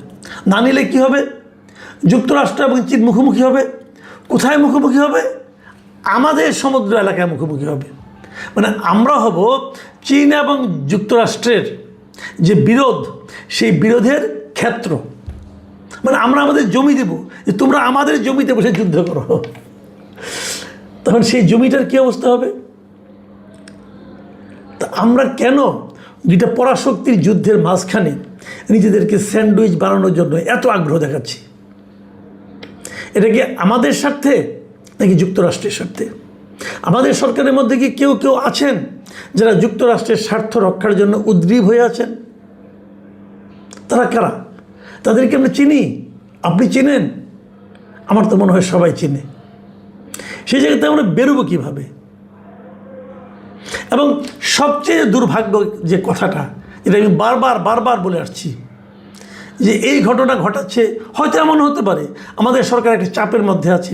না নিলে কী হবে? যুক্তরাষ্ট্র এবং চীন মুখোমুখি হবে। কোথায় মুখোমুখি হবে? আমাদের সমুদ্র এলাকায় মুখোমুখি হবে। আমরা হব চীন এবং যুক্তরাষ্ট্রের যে বিরোধ, সেই বিরোধের ক্ষেত্র। আমরা আমাদের জমি দেব, যে তোমরা আমাদের জমিতে বসে যুদ্ধ করো। তখন সেই জমিটার কী অবস্থা হবে? তা আমরা কেন দুইটা পরাশক্তির যুদ্ধের মাঝখানে নিজেদেরকে স্যান্ডউইচ বানানোর জন্য এত আগ্রহ দেখাচ্ছি? এটা কি আমাদের স্বার্থে নাকি যুক্তরাষ্ট্রের স্বার্থে? আমাদের সরকারের মধ্যে কি কেউ কেউ আছেন যারা যুক্তরাষ্ট্রের স্বার্থ রক্ষার জন্য উদ্গ্রীব হয়ে আছেন? তারা কারা? তাদেরকে আমরা চিনি? আপনি চিনেন? আমার তো মনে হয় সবাই চিনে। সেই জায়গাতে আমরা বেরোবো কীভাবে? এবং সবচেয়ে দুর্ভাগ্য যে কথাটা, যেটা আমি বারবার বলে আসছি, যে এই ঘটনা ঘটাচ্ছে, হয়তো এমন হতে পারে আমাদের সরকার একটা চাপের মধ্যে আছে,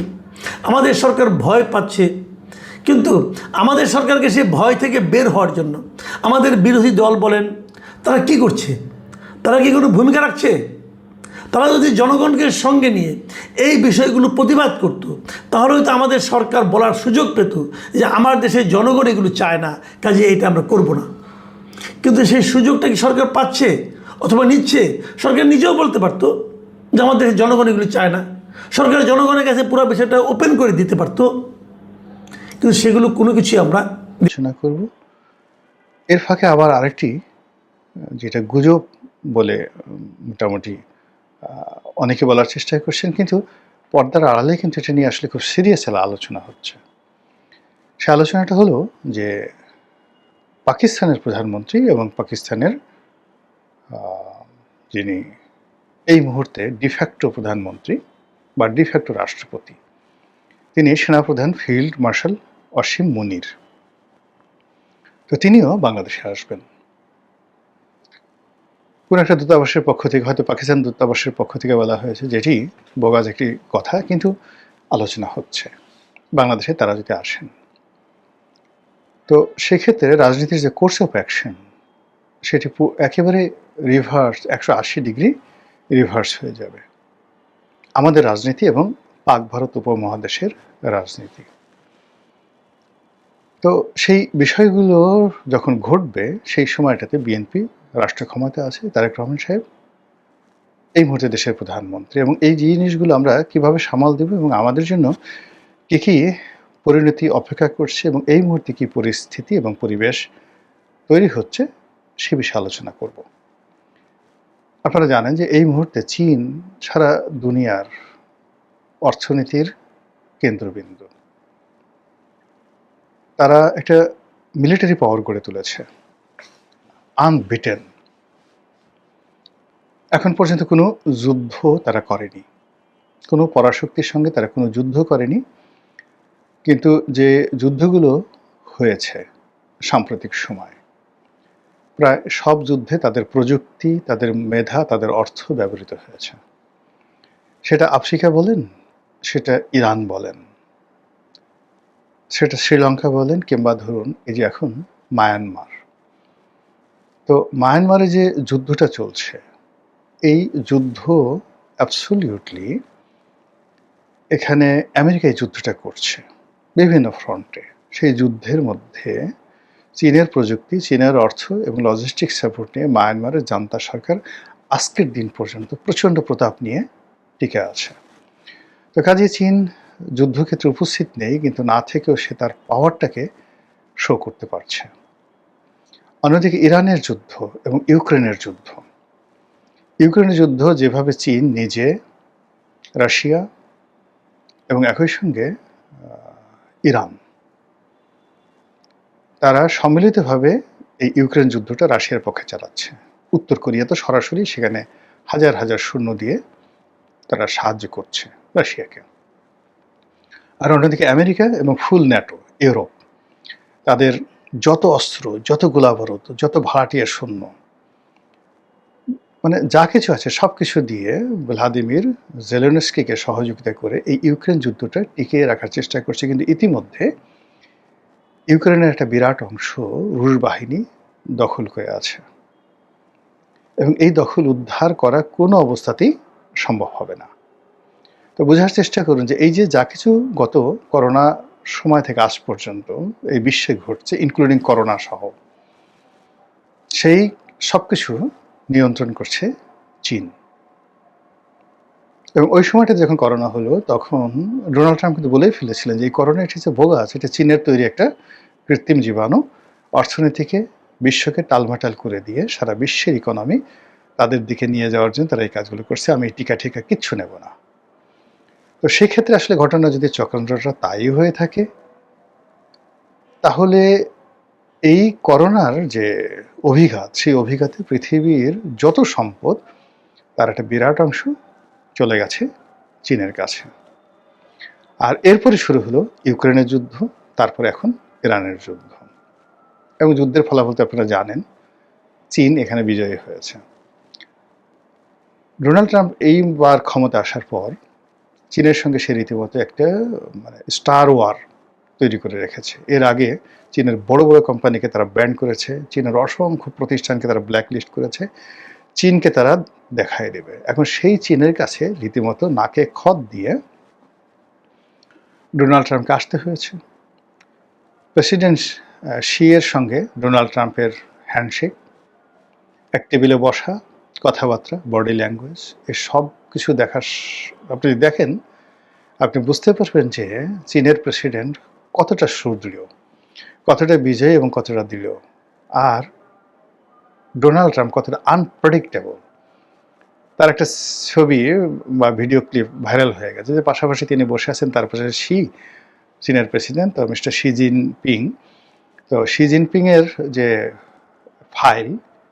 আমাদের সরকার ভয় পাচ্ছে, কিন্তু আমাদের সরকারকে সেই ভয় থেকে বের হওয়ার জন্য আমাদের বিরোধী দল বলেন, তারা কি করছে? তারা কি কোনো ভূমিকা রাখছে? তারা যদি জনগণকে সঙ্গে নিয়ে এই বিষয়গুলো প্রতিবাদ করত, তাহলে হয়তো আমাদের সরকার বলার সুযোগ পেত যে আমার দেশের জনগণ এগুলো চায় না, কাজে এইটা আমরা করব না। কিন্তু সেই সুযোগটা কি সরকার পাচ্ছে অথবা নিচ্ছে? সরকার নিজেও বলতে পারতো যে আমার দেশের জনগণ এগুলো চায় না। সরকার জনগণের কাছে পুরো বিষয়টা ওপেন করে দিতে পারতো, কিন্তু সেগুলো কোনো কিছুই আমরা আলোচনা করব। এর ফাঁকে আবার আরেকটি, যেটা গুজব বলে মোটামুটি অনেকে বলার চেষ্টা করছেন, কিন্তু পর্দার আড়ালে কিন্তু এটা নিয়ে আসলে খুব সিরিয়াস আলোচনা হচ্ছে। সে আলোচনাটা হলো যে পাকিস্তানের প্রধানমন্ত্রী এবং পাকিস্তানের যিনি এই মুহূর্তে ডিফ্যাক্টো প্রধানমন্ত্রী, বা ডিফ্যাক্টো রাষ্ট্রপতি, তিনি সেনাপ্রধান ফিল্ড মার্শাল অসীম মুনির। তো তিনিও বাংলাদেশে আসবেন। কোন একটা দূতাবাসের পক্ষ থেকে, হয়তো পাকিস্তান দূতাবাসের পক্ষ থেকে বলা হয়েছে, যেটি বোগাজ একটি কথা, কিন্তু আলোচনা হচ্ছে বাংলাদেশে তারা যদি আসেন। তো সেক্ষেত্রে রাজনীতির যে কোর্স অফ অ্যাকশন, সেটি একেবারে রিভার্স, 180 ডিগ্রি রিভার্স হয়ে যাবে আমাদের রাজনীতি এবং পাক ভারত উপমহাদেশের রাজনীতি। তো সেই বিষয়গুলো যখন ঘটবে, সেই সময়টাতে বিএনপি রাষ্ট্র ক্ষমতায় আছে, তারেক রহমান সাহেব এই মুহূর্তে দেশের প্রধানমন্ত্রী, এবং এই জিনিসগুলো আমরা কিভাবে সামাল দেব এবং আমাদের জন্য কি কি পরিণতি অপেক্ষা করছে এবং এই মুহূর্তে কি পরিস্থিতি এবং পরিবেশ তৈরি হচ্ছে, সে বিষয়ে আলোচনা করব। আপনারা জানেন যে এই মুহূর্তে চীন সারা দুনিয়ার অর্থনীতির কেন্দ্রবিন্দু। তারা একটা মিলিটারি পাওয়ার গড়ে তুলেছে, আনবিটেন। এখন পর্যন্ত কোনো যুদ্ধ তারা করেনি, কোনো পরাশক্তির সঙ্গে তারা কোনো যুদ্ধ করেনি, কিন্তু যে যুদ্ধগুলো হয়েছে সাম্প্রতিক সময়, প্রায় সব যুদ্ধে তাদের প্রযুক্তি, তাদের মেধা, তাদের অর্থ ব্যবহৃত হয়েছে। সেটা আফ্রিকা বলেন, সেটা ইরান বলেন, সেটা শ্রীলঙ্কা বলেন, কিংবা ধরুন এই যে এখন মায়ানমার। তো মায়ানমারে যে যুদ্ধটা চলছে, এই যুদ্ধ অ্যাবসলিউটলি, এখানে আমেরিকা এই যুদ্ধটা করছে বিভিন্ন ফ্রন্টে। সেই যুদ্ধের মধ্যে চীনের প্রযুক্তি, চীনের অর্থ এবং লজিস্টিক সাপোর্ট নিয়ে মায়ানমারের জান্তা সরকার আজকের দিন পর্যন্ত প্রচণ্ড প্রতাপ নিয়ে টিকে আছে। তো কাজে চীন যুদ্ধক্ষেত্রে উপস্থিত নেই, কিন্তু না থেকেও সে তার পাওয়ারটাকে শো করতে পারছে। অন্যদিকে ইরানের যুদ্ধ এবং ইউক্রেনের যুদ্ধ, ইউক্রেনের যুদ্ধ যেভাবে চীন নিজে, রাশিয়া এবং একই সঙ্গে ইরান, তারা সম্মিলিতভাবে এই ইউক্রেন যুদ্ধটা রাশিয়ার পক্ষে চালাচ্ছে। উত্তর কোরিয়া তো সরাসরি সেখানে হাজার হাজার সৈন্য দিয়ে তারা সাহায্য করছে রাশিয়াকে। আর অন্যদিকে আমেরিকা এবং ফুল ন্যাটো, ইউরোপ, তাদের যত অস্ত্র, যত গোলাবারুদ, যত ভাড়াটিয়া সৈন্য, মানে যা কিছু আছে সব কিছু দিয়ে ভ্লাদিমির জেলেনস্কিকে সহযোগিতা করে এই ইউক্রেন যুদ্ধটা টিকিয়ে রাখার চেষ্টা করছে। কিন্তু ইতিমধ্যে ইউক্রেনের একটা বিরাট অংশ রুশ বাহিনী দখল করে আছে, এবং এই দখল উদ্ধার করা কোনো অবস্থাতেই সম্ভব হবে না। তো বোঝার চেষ্টা করুন যে এই যে যা কিছু গত করোনা সময় থেকে আজ পর্যন্ত এই বিশ্বে ঘটছে, ইনক্লুডিং করোনা সহ, সেই সব কিছু নিয়ন্ত্রণ করছে চীন। এবং ওই সময়টা যখন করোনা হলো, তখন ডোনাল্ড ট্রাম্প কিন্তু বলেই ফেলেছিলেন যে এই করোনা, এটি যে বোগাস, এটা চীনের তৈরি একটা কৃত্রিম জীবাণু, অর্থনীতিকে, বিশ্বকে টালমাটাল করে দিয়ে সারা বিশ্বের ইকোনমি তাদের দিকে নিয়ে যাওয়ার জন্য তারা এই কাজগুলো করছে, আমি এই টিকা ঠিকা কিচ্ছু নেব না। তো সেক্ষেত্রে আসলে ঘটনা যদি চক্রান্তটা তাই হয়ে থাকে, তাহলে এই করোনার যে অভিঘাত, সেই অভিঘাতে পৃথিবীর যত সম্পদ, তার একটা বিরাট অংশ চলে গেছে চীনের কাছে। আর এরপরে শুরু হলো ইউক্রেনের যুদ্ধ, তারপরে এখন ইরানের যুদ্ধ। এবং যুদ্ধের ফলাফল তো আপনারা জানেন, চীন এখানে বিজয়ী হয়েছে। ডোনাল্ড ট্রাম্প এইবার ক্ষমতা আসার পর চীনের সঙ্গে সে রীতিমতো একটা স্টার ওয়ার তৈরি করে রেখেছে। এর আগে চীনের বড় বড় কোম্পানিকে তারা ব্যান করেছে, চীনের অসংখ্য প্রতিষ্ঠানকে তারা ব্ল্যাকলিস্ট করেছে, চীনকে তারা দেখায় দেবে। এখন সেই চীনের কাছে রীতিমতো নাকে খত দিয়ে ডোনাল্ড ট্রাম্পকে আসতে হয়েছে। প্রেসিডেন্ট শি এর সঙ্গে ডোনাল্ড ট্রাম্পের হ্যান্ডশেক, এক টেবিলে বসা, কথাবার্তা, বডি ল্যাঙ্গুয়েজ, এই সব কিছু আপনি দেখেন, আপনি বুঝতে পারবেন যে চীনের প্রেসিডেন্ট কতটা সুদৃঢ়, কতটা বিজয়ী এবং কতটা দৃঢ়, আর ডোনাল্ড ট্রাম্প কতটা আনপ্রেডিক্টেবল। তার একটা ছবি বা ভিডিও ক্লিপ ভাইরাল হয়ে গেছে, যে পাশাপাশি তিনি বসে আছেন, তারপরে চীনের প্রেসিডেন্ট, তো মিস্টার শি জিনপিং। তো শি জিনপিং এর যে ফাইল,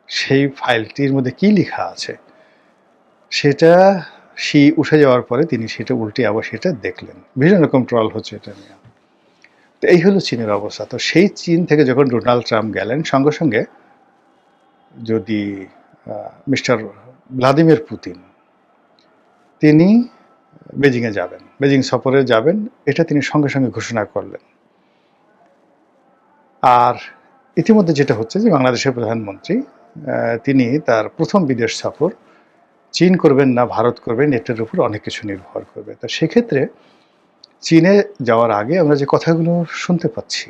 সেই ফাইলটির মধ্যে কি লেখা আছে সেটা শি উঠে যাওয়ার পরে তিনি সেটা উল্টে আবার সেটা দেখলেন, বিভিন্ন রকম ট্রল হচ্ছে এটা নিয়ে। তো এই হলো চীনের অবস্থা। তো সেই চীন থেকে যখন ডোনাল্ড ট্রাম্প গেলেন, সঙ্গে সঙ্গে যদি মিস্টার ভ্লাদিমির পুতিন তিনি বেজিংয়ে যাবেন, বেজিং সফরে যাবেন, এটা তিনি সঙ্গে সঙ্গে ঘোষণা করলেন। আর ইতিমধ্যে যেটা হচ্ছে যে বাংলাদেশের প্রধানমন্ত্রী তিনি তার প্রথম বিদেশ সফর চীন করবেন না ভারত করবেন, এটার উপর অনেক কিছু নির্ভর করবে। তো সেক্ষেত্রে চীনে যাওয়ার আগে আমরা যে কথাগুলো শুনতে পাচ্ছি,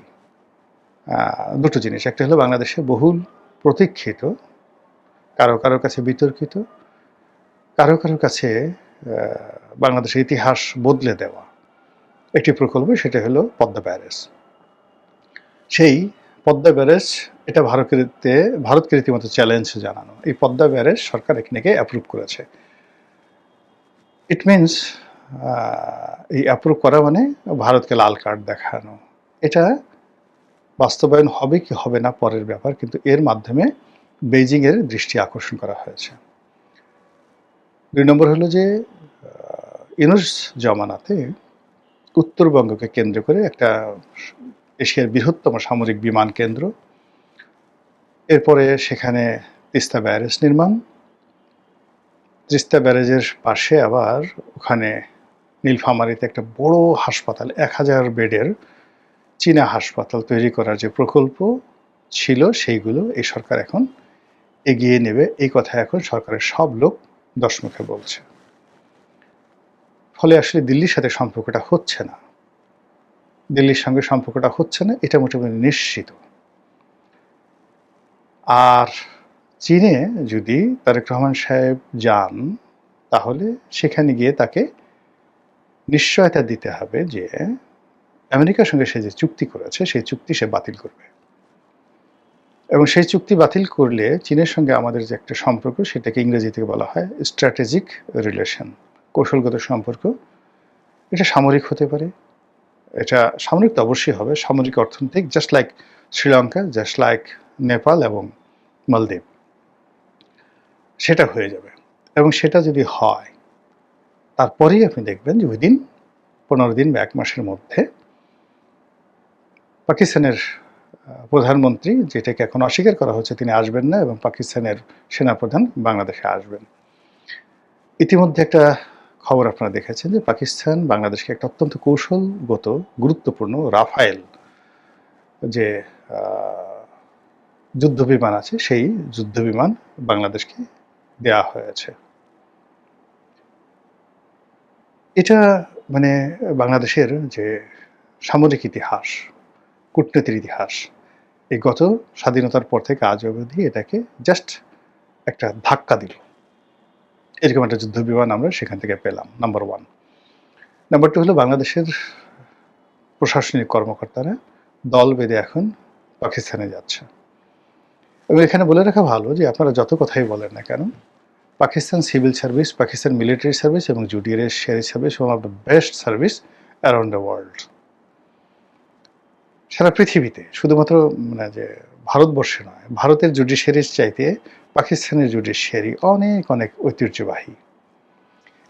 দুটো জিনিস। একটা হলো বাংলাদেশে বহুল প্রতীক্ষিত, কারো কারো কাছে বিতর্কিত, কারো কারো কাছে বাংলাদেশের ইতিহাস বদলে দেওয়া একটি প্রকল্প, সেটা হলো পদ্মা ব্যারেজ। সেই পদ্মা ব্যারেজ, এটা ভারতকে রীতিমতো চ্যালেঞ্জ জানানো। এই পদ্মা ব্যারেজ সরকার এখানে অ্যাপ্রুভ করেছে। ইট মিনস এই অ্যাপ্রুভ করা মানে ভারতকে লাল কার্ড দেখানো। এটা বাস্তবায়ন হবে কি হবে না পরের ব্যাপার, কিন্তু এর মাধ্যমে বেইজিংয়ের দৃষ্টি আকর্ষণ করা হয়েছে। 2 নম্বর হলো যে ইউনুস জমানাতে উত্তরবঙ্গকে কেন্দ্র করে একটা এশিয়ার বৃহত্তম সামরিক বিমান কেন্দ্র, এরপরে সেখানে তিস্তা ব্যারেজ নির্মাণ, তিস্তা ব্যারেজের পাশে আবার ওখানে নীলফামারীতে একটা বড় হাসপাতাল, 1000 বেডের চীনা হাসপাতাল তৈরি করার যে প্রকল্প ছিল, সেইগুলো এই সরকার এখন এগিয়ে নেবে। এই কথা এখন সরকারের সব লোক দশমুখে বলছে। ফলে আসলে দিল্লির সাথে সম্পর্কটা হচ্ছে না, দিল্লির সঙ্গে সম্পর্কটা হচ্ছে না, এটা মোটামুটি নিশ্চিত। আর চীনে যদি তারেক রহমান সাহেব যান, তাহলে সেখানে গিয়ে তাকে নিশ্চয়তা দিতে হবে যে আমেরিকার সঙ্গে সে যে চুক্তি করেছে সেই চুক্তি সে বাতিল করবে, এবং সেই চুক্তি বাতিল করলে চীনের সঙ্গে আমাদের যে একটা সম্পর্ক, সেটাকে ইংরেজি থেকে বলা হয় স্ট্র্যাটেজিক রিলেশন, কৌশলগত সম্পর্ক। এটা সামরিক হতে পারে, এটা সামরিক তো অবশ্যই হবে, সামরিক অর্থনৈতিক, just like Sri Lanka, just like Nepal এবং মালদ্বীপ, সেটা হয়ে যাবে। এবং সেটা যদি হয়, তারপরেই আপনি দেখবেন যে উইদিন 15 দিন বা 1 মাসের মধ্যে পাকিস্তানের প্রধানমন্ত্রী, যেটাকে এখন অস্বীকার করা হচ্ছে, তিনি আসবেন না, এবং পাকিস্তানের সেনাপ্রধান বাংলাদেশে আসবেন। ইতিমধ্যে একটা খবর আপনারা দেখেছেন যে পাকিস্তান বাংলাদেশকে একটা অত্যন্ত কৌশলগত গুরুত্বপূর্ণ রাফায়েল যে যুদ্ধ বিমান আছে, সেই যুদ্ধ বিমান বাংলাদেশকে দেয়া হয়েছে। এটা মানে বাংলাদেশের যে সামরিক ইতিহাস, কূটনীতির ইতিহাস, এই গত স্বাধীনতার পর থেকে আজ অবধি এটাকে জাস্ট একটা ধাক্কা দিল। এরকম একটা যুদ্ধ বিমান আমরা সেখান থেকে পেলাম, নাম্বার 1। নাম্বার 2 হলো বাংলাদেশের প্রশাসনিক কর্মকর্তারা দল বেঁধে এখন পাকিস্তানে যাচ্ছে। এবং এখানে বলে রাখা ভালো যে আপনারা যত কথাই বলেন না কেন, Pakistan civil service, Pakistan military service এবং judiciary service one of the best service around the world. সারা পৃথিবীতে, শুধুমাত্র মানে যে ভারতবর্ষে নয়, ভারতের জুডিশিয়ারির চাইতে পাকিস্তানের জুডিশিয়ারি অনেক অনেক ঐতিহ্যবাহী।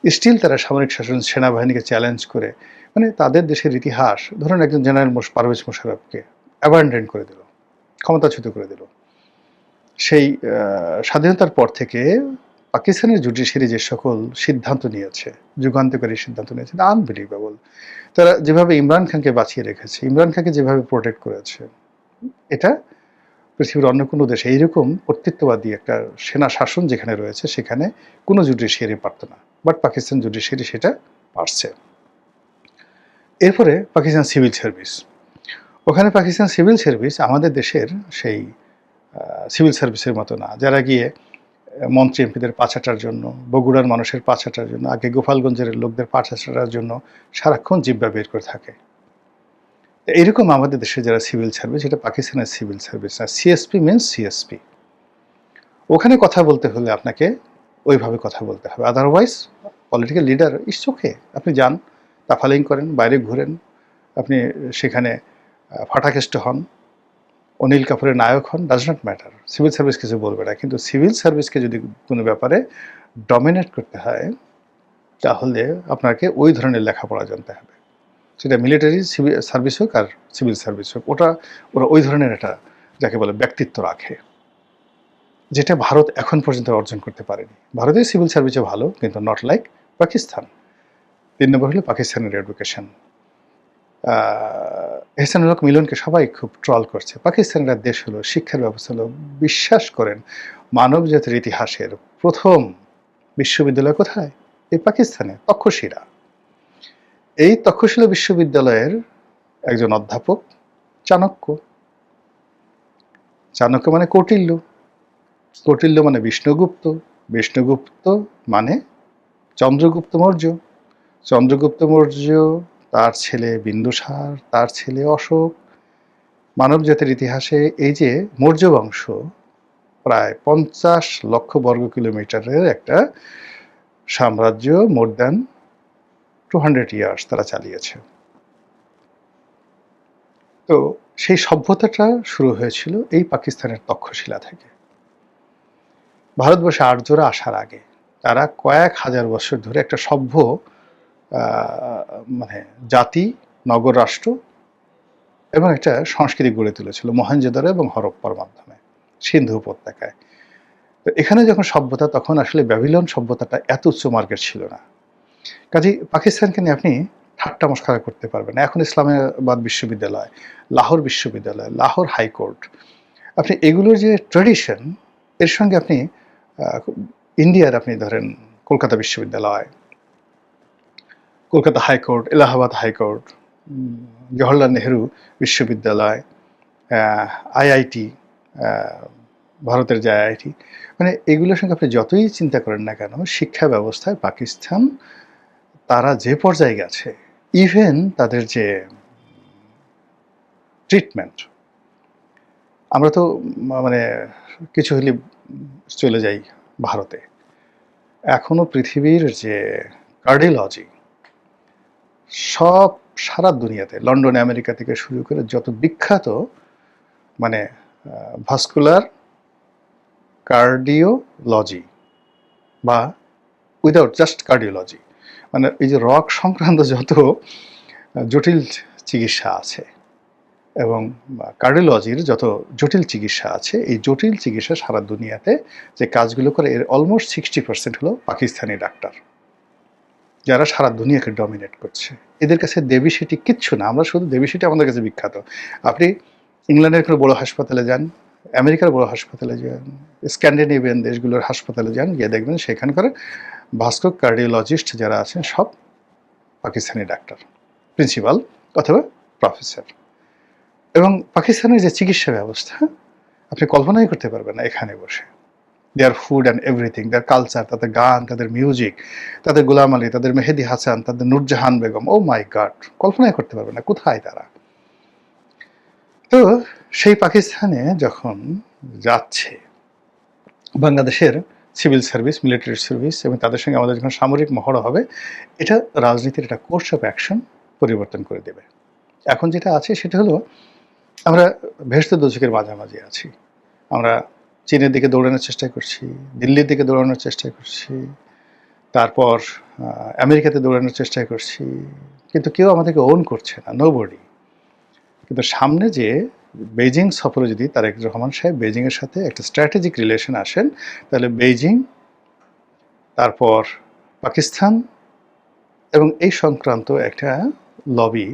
স্টিল তারা সামরিক শাসন, সেনাবাহিনীকে চ্যালেঞ্জ করে, মানে তাদের দেশের ইতিহাস, ধরুন একজন জেনারেল পারভেজ মোশাররফকে অ্যাবান্ডন করে দিল, ক্ষমতাচ্যুত করে দিল। সেই স্বাধীনতার পর থেকে পাকিস্তানের জুডিশিয়ারি যে সকল সিদ্ধান্ত নিয়েছে, যুগান্তকারী সিদ্ধান্ত নিয়েছে, আনবিলিভেবল। তারা যেভাবে ইমরান খানকে বাঁচিয়ে রেখেছে, ইমরান খানকে যেভাবে প্রোটেক্ট করেছে, এটা পৃথিবীর অন্য কোনো দেশে এইরকম কর্তৃত্ববাদী একটা সেনা শাসন যেখানে রয়েছে, সেখানে কোনো জুডিশিয়ারি পারত না, বাট পাকিস্তান জুডিশিয়ারি সেটা পারছে। এরপরে পাকিস্তান সিভিল সার্ভিস, ওখানে পাকিস্তান সিভিল সার্ভিস আমাদের দেশের সেই সিভিল সার্ভিসের মতো না, যারা গিয়ে মন্ত্রী এমপিদের পাছাটার জন্য, বগুড়ার মানুষের পাছাটার জন্য, আগে গোপালগঞ্জের লোকদের পাছাটার জন্য সারাক্ষণ জিব্বা বের করে থাকে। এইরকম আমাদের দেশে যারা সিভিল সার্ভিস, এটা পাকিস্তানের সিভিল সার্ভিস না। CSP means CSP. ওখানে কথা বলতে হলে আপনাকে ওইভাবে কথা বলতে হবে, otherwise political leader it's okay, আপনি যান, তাফালিং করেন, বাইরে ঘুরেন, আপনি সেখানে ফাটাকেষ্ট হন, অনিল কাপুরের নায়ক হন, does not matter, civil service কিছু বলবে না। কিন্তু সিভিল সার্ভিসকে যদি কোনো ব্যাপারে ডমিনেট করতে হয়, তাহলে আপনাকে ওই ধরনের লেখাপড়া জানতে হবে, সেটা মিলিটারি সার্ভিস হোক আর সিভিল সার্ভিস হোক। ওরা ওই ধরনের একটা যাকে বলে ব্যক্তিত্ব রাখে, যেটা ভারত এখন পর্যন্ত অর্জন করতে পারেনি। ভারতের সিভিল সার্ভিসে ভালো, কিন্তু নট লাইক পাকিস্তান। 3 নম্বর হলো পাকিস্তানের এডুকেশন। এহসানুল হক মিলনকে সবাই খুব ট্রল করছে। পাকিস্তানের দেশ হলো, শিক্ষার ব্যবস্থা হলো, বিশ্বাস করেন মানব জাতির ইতিহাসের প্রথম বিশ্ববিদ্যালয় কোথায়? এই পাকিস্তানে, তক্ষশিলা। এই তক্ষশিলা বিশ্ববিদ্যালয়ের একজন অধ্যাপক চাণক্য। চাণক্য মানে কৌটিল্য, কৌটিল্য মানে বিষ্ণুগুপ্ত, বিষ্ণুগুপ্ত মানে চন্দ্রগুপ্ত মৌর্য, চন্দ্রগুপ্ত মৌর্য, তার ছেলে বিন্দুসার, তার ছেলে অশোক। মানব জাতির ইতিহাসে এই যে মৌর্য বংশ প্রায় 50 লক্ষ বর্গ কিলোমিটারের একটা সাম্রাজ্য মোর দ্যান 200 ইয়ার্স তারা চালিয়েছে। তো সেই সভ্যতাটা শুরু হয়েছিল এই পাকিস্তানের তক্ষশিলা থেকে। ভারতবর্ষে আর্যরা আসার আগে তারা কয়েক হাজার বছর ধরে একটা সভ্য মানে জাতি, নগর রাষ্ট্র এবং একটা সংস্কৃতি গড়ে তুলেছিল মহেঞ্জোদারো এবং হরপ্পার মাধ্যমে সিন্ধু উপত্যকায়। তো এখানে যখন সভ্যতা, তখন আসলে ব্যাবিলন সভ্যতাটা এত উচ্চ মার্গের ছিল না। কাজেই পাকিস্তানকে নিয়ে আপনি ঠাট্টা মশকরা করতে পারবেন না। এখন ইসলামাবাদ বিশ্ববিদ্যালয়, লাহোর বিশ্ববিদ্যালয়, লাহোর হাইকোর্ট, আপনি এগুলোর যে ট্র্যাডিশন, এর সঙ্গে আপনি ইন্ডিয়ার আপনি ধরেন কলকাতা বিশ্ববিদ্যালয়, কলকাতা হাইকোর্ট, এলাহাবাদ হাইকোর্ট, জওহরলাল নেহেরু বিশ্ববিদ্যালয়, আইআইটি, ভারতের যে আইআইটি, মানে এগুলোর সঙ্গে আপনি যতই চিন্তা করেন না কেন, শিক্ষা ব্যবস্থায় পাকিস্তান তারা যে পর্যায়ে গেছে, ইভেন তাদের যে ট্রিটমেন্ট, আমরা তো মানে কিছু হলে চলে যাই ভারতে, এখনো পৃথিবীর যে কার্ডিওলজি সব সারা দুনিয়াতে, লন্ডন আমেরিকা থেকে শুরু করে যত বিখ্যাত মানে ভাস্কুলার কার্ডিওলজি বা উইদাউট জাস্ট কার্ডিওলজি, মানে এই যে রক সংক্রান্ত যত জটিল চিকিৎসা আছে এবং কার্ডিওলজির যত জটিল চিকিৎসা আছে, এই জটিল চিকিৎসা সারা দুনিয়াতে যে কাজগুলো করে এর অলমোস্ট 60% হলো পাকিস্তানি ডাক্তার, যারা সারা দুনিয়াকে ডমিনেট করছে। এদের কাছে দেবী সেটি কিচ্ছু না। আমরা শুধু দেবী সেটি আমাদের কাছে বিখ্যাত। আপনি ইংল্যান্ডের কোনো বড় হাসপাতালে যান, আমেরিকার বড় হাসপাতালে যান, স্ক্যান্ডিনেভিয়ান দেশগুলোর হাসপাতালে যান, গিয়ে দেখবেন সেখানকার ভাস্কুলার কার্ডিওলজিস্ট যারা আছেন সব পাকিস্তানি ডাক্তার, প্রিন্সিপাল অথবা প্রফেসর। এবং পাকিস্তানের যে চিকিৎসা ব্যবস্থা আপনি কল্পনাই করতে পারবেন না এখানে বসে। Their food and everything, there culture, তাদের গান, তাদের মিউজিক, তাদের গোলাম আলী, তাদের মেহেদি হাসান, তাদের নূরজাহান বেগম, ও মাই গড, কল্পনাই করতে পারবেন না কোথায় তারা। তো সেই পাকিস্তানে যখন যাচ্ছে বাংলাদেশের সিভিল সার্ভিস, মিলিটারি সার্ভিস এবং তাদের সঙ্গে আমাদের যখন সামরিক মহড়া হবে, এটা রাজনীতির একটা কোর্স অফ অ্যাকশন পরিবর্তন করে দেবে। এখন যেটা আছে সেটা হলো আমরা ভেস্ত দোজখের মাঝামাঝি আছি। আমরা চীনের দিকে দৌড়ানোর চেষ্টা করছি, দিল্লির দিকে দৌড়ানোর চেষ্টা করছি, তারপর আমেরিকাতে দৌড়ানোর চেষ্টা করছি, কিন্তু কেউ আমাদেরকে ওন করছে না, নোবডি। কিন্তু সামনে যে বেইজিং সফরে যদি তারেক রহমান সাহেব বেইজিংয়ের সাথে একটা স্ট্র্যাটেজিক রিলেশন আসেন, তাহলে বেইজিং, তারপর পাকিস্তান এবং এই সংক্রান্ত একটা লবি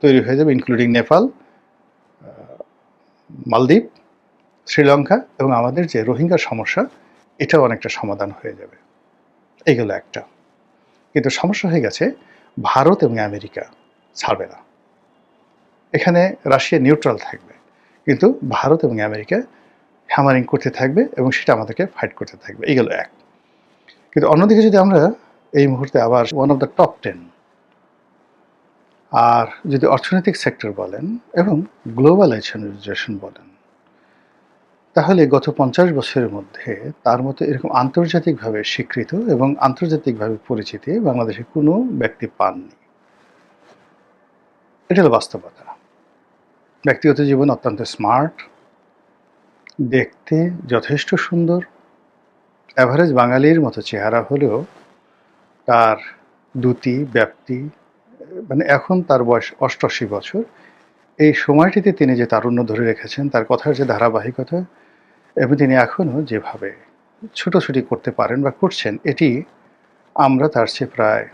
তৈরি হয়ে যাবে, ইনক্লুডিং নেপাল, মালদ্বীপ, শ্রীলঙ্কা এবং আমাদের যে রোহিঙ্গা সমস্যা, এটাও অনেকটা সমাধান হয়ে যাবে। এইগুলো একটা। কিন্তু সমস্যা হয়ে গেছে, ভারত এবং আমেরিকা ছাড়বে না। এখানে রাশিয়া নিউট্রাল থাকবে, কিন্তু ভারত এবং আমেরিকা হ্যামারিং করতে থাকবে এবং সেটা আমাদেরকে ফাইট করতে থাকবে। এইগুলো এক। কিন্তু অন্যদিকে যদি আমরা এই মুহূর্তে আবার ওয়ান অফ দ্য টপ 10, আর যদি অর্থনৈতিক সেক্টর বলেন এবং গ্লোবালাইজেশন বলেন, তাহলে গত 50 বছরের মধ্যে তার মতো এরকম আন্তর্জাতিকভাবে স্বীকৃত এবং আন্তর্জাতিকভাবে পরিচিতি বাংলাদেশে কোনো ব্যক্তি পাননি। এটা হলো বাস্তবতা। ব্যক্তিগত জীবন অত্যন্ত স্মার্ট, দেখতে যথেষ্ট সুন্দর, অ্যাভারেজ বাঙালির মতো চেহারা হলেও তার দ্যুতি ব্যাপ্তি, মানে এখন তার বয়স ৮৮ বছর। এই সময়টিতে তিনি যে তারুণ্য ধরে রেখেছেন, তার কথার যে ধারাবাহিকতা, এবং তিনি এখনও যেভাবে ছুটোছুটি করতে পারেন বা করছেন, এটি আমরা তার চেয়ে প্রায়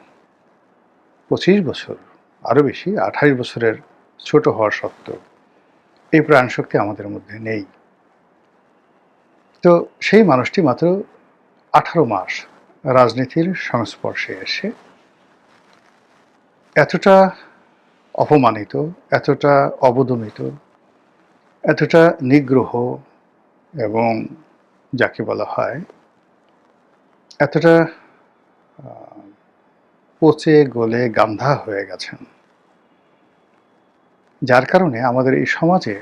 ২৫ বছর, আরও বেশি ২৮ বছরের ছোট হওয়া সত্ত্বেও এই প্রাণশক্তি আমাদের মধ্যে নেই। তো সেই মানুষটি মাত্র ১৮ মাস রাজনীতির সংস্পর্শে এসে এতটা অপমানিত, এতটা অবদমিত, এতটা নিগ্রহ এবং যাকে বলা হয় এতটা পচে গলে গান্ধা হয়ে গেছেন, যার কারণে আমাদের এই সমাজে